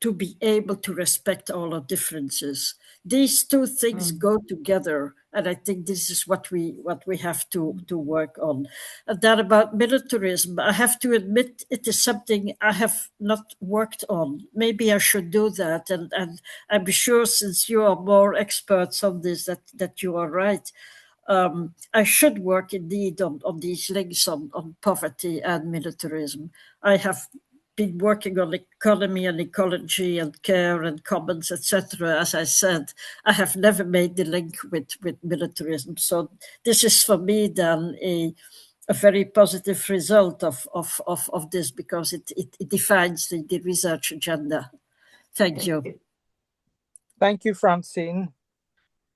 to be able to respect all our differences. These two things go together, and I think this is what we have to work on. And that about militarism, I have to admit it is something I have not worked on. Maybe I should do that, and I'm sure since you are more experts on this that you are right. I should work indeed on these links on poverty and militarism. I have been working on economy and ecology and care and commons, etc. As I said, I have never made the link with militarism. So this is for me then a very positive result of this, because it defines the research agenda. Thank you. Thank you, Francine.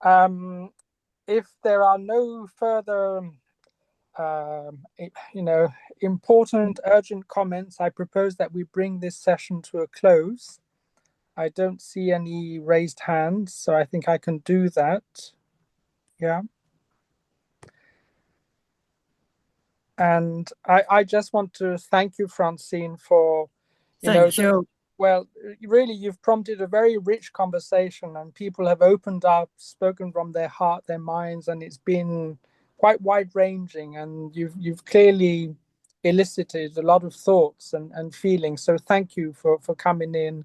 If there are no further important, urgent comments, I propose that we bring this session to a close. I don't see any raised hands, so I think I can do that. Yeah. And I just want to thank you, Francine, for, Thank you. Well, really, you've prompted a very rich conversation, and people have opened up, spoken from their heart, their minds, and it's been quite wide-ranging, and you've clearly elicited a lot of thoughts and feelings. So thank you for coming in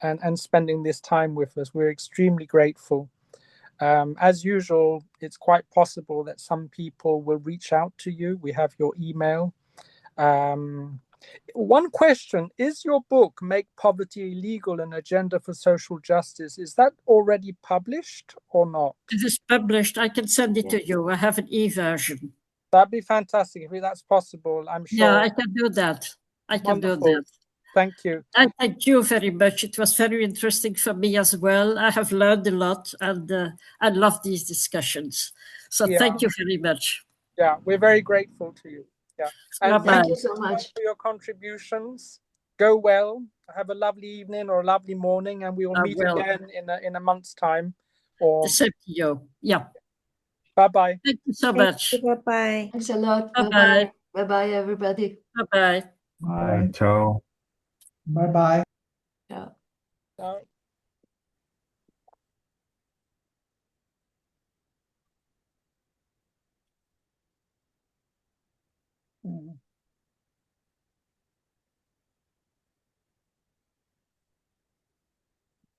and spending this time with us. We're extremely grateful. As usual, it's quite possible that some people will reach out to you. We have your email. One question, is your book, Make Poverty Illegal, an Agenda for Social Justice, is that already published or not? It is published. I can send it to you. I have an e-version. That'd be fantastic if that's possible, I'm sure. Yeah, I can do that. I can do that. Thank you. I thank you very much. It was very interesting for me as well. I have learned a lot, and I love these discussions. So thank you very much. Yeah, we're very grateful to you. Yeah. And Bye-bye. thank you so much for your contributions. Go well. Have a lovely evening or a lovely morning, and we will meet again in a month's time. Or the same to you. Yeah. Bye-bye. Thank you so much. Bye-bye. Thanks a lot. Bye-bye. Bye-bye, everybody. Bye-bye. Bye. Ciao. Bye-bye. Yeah. Ciao.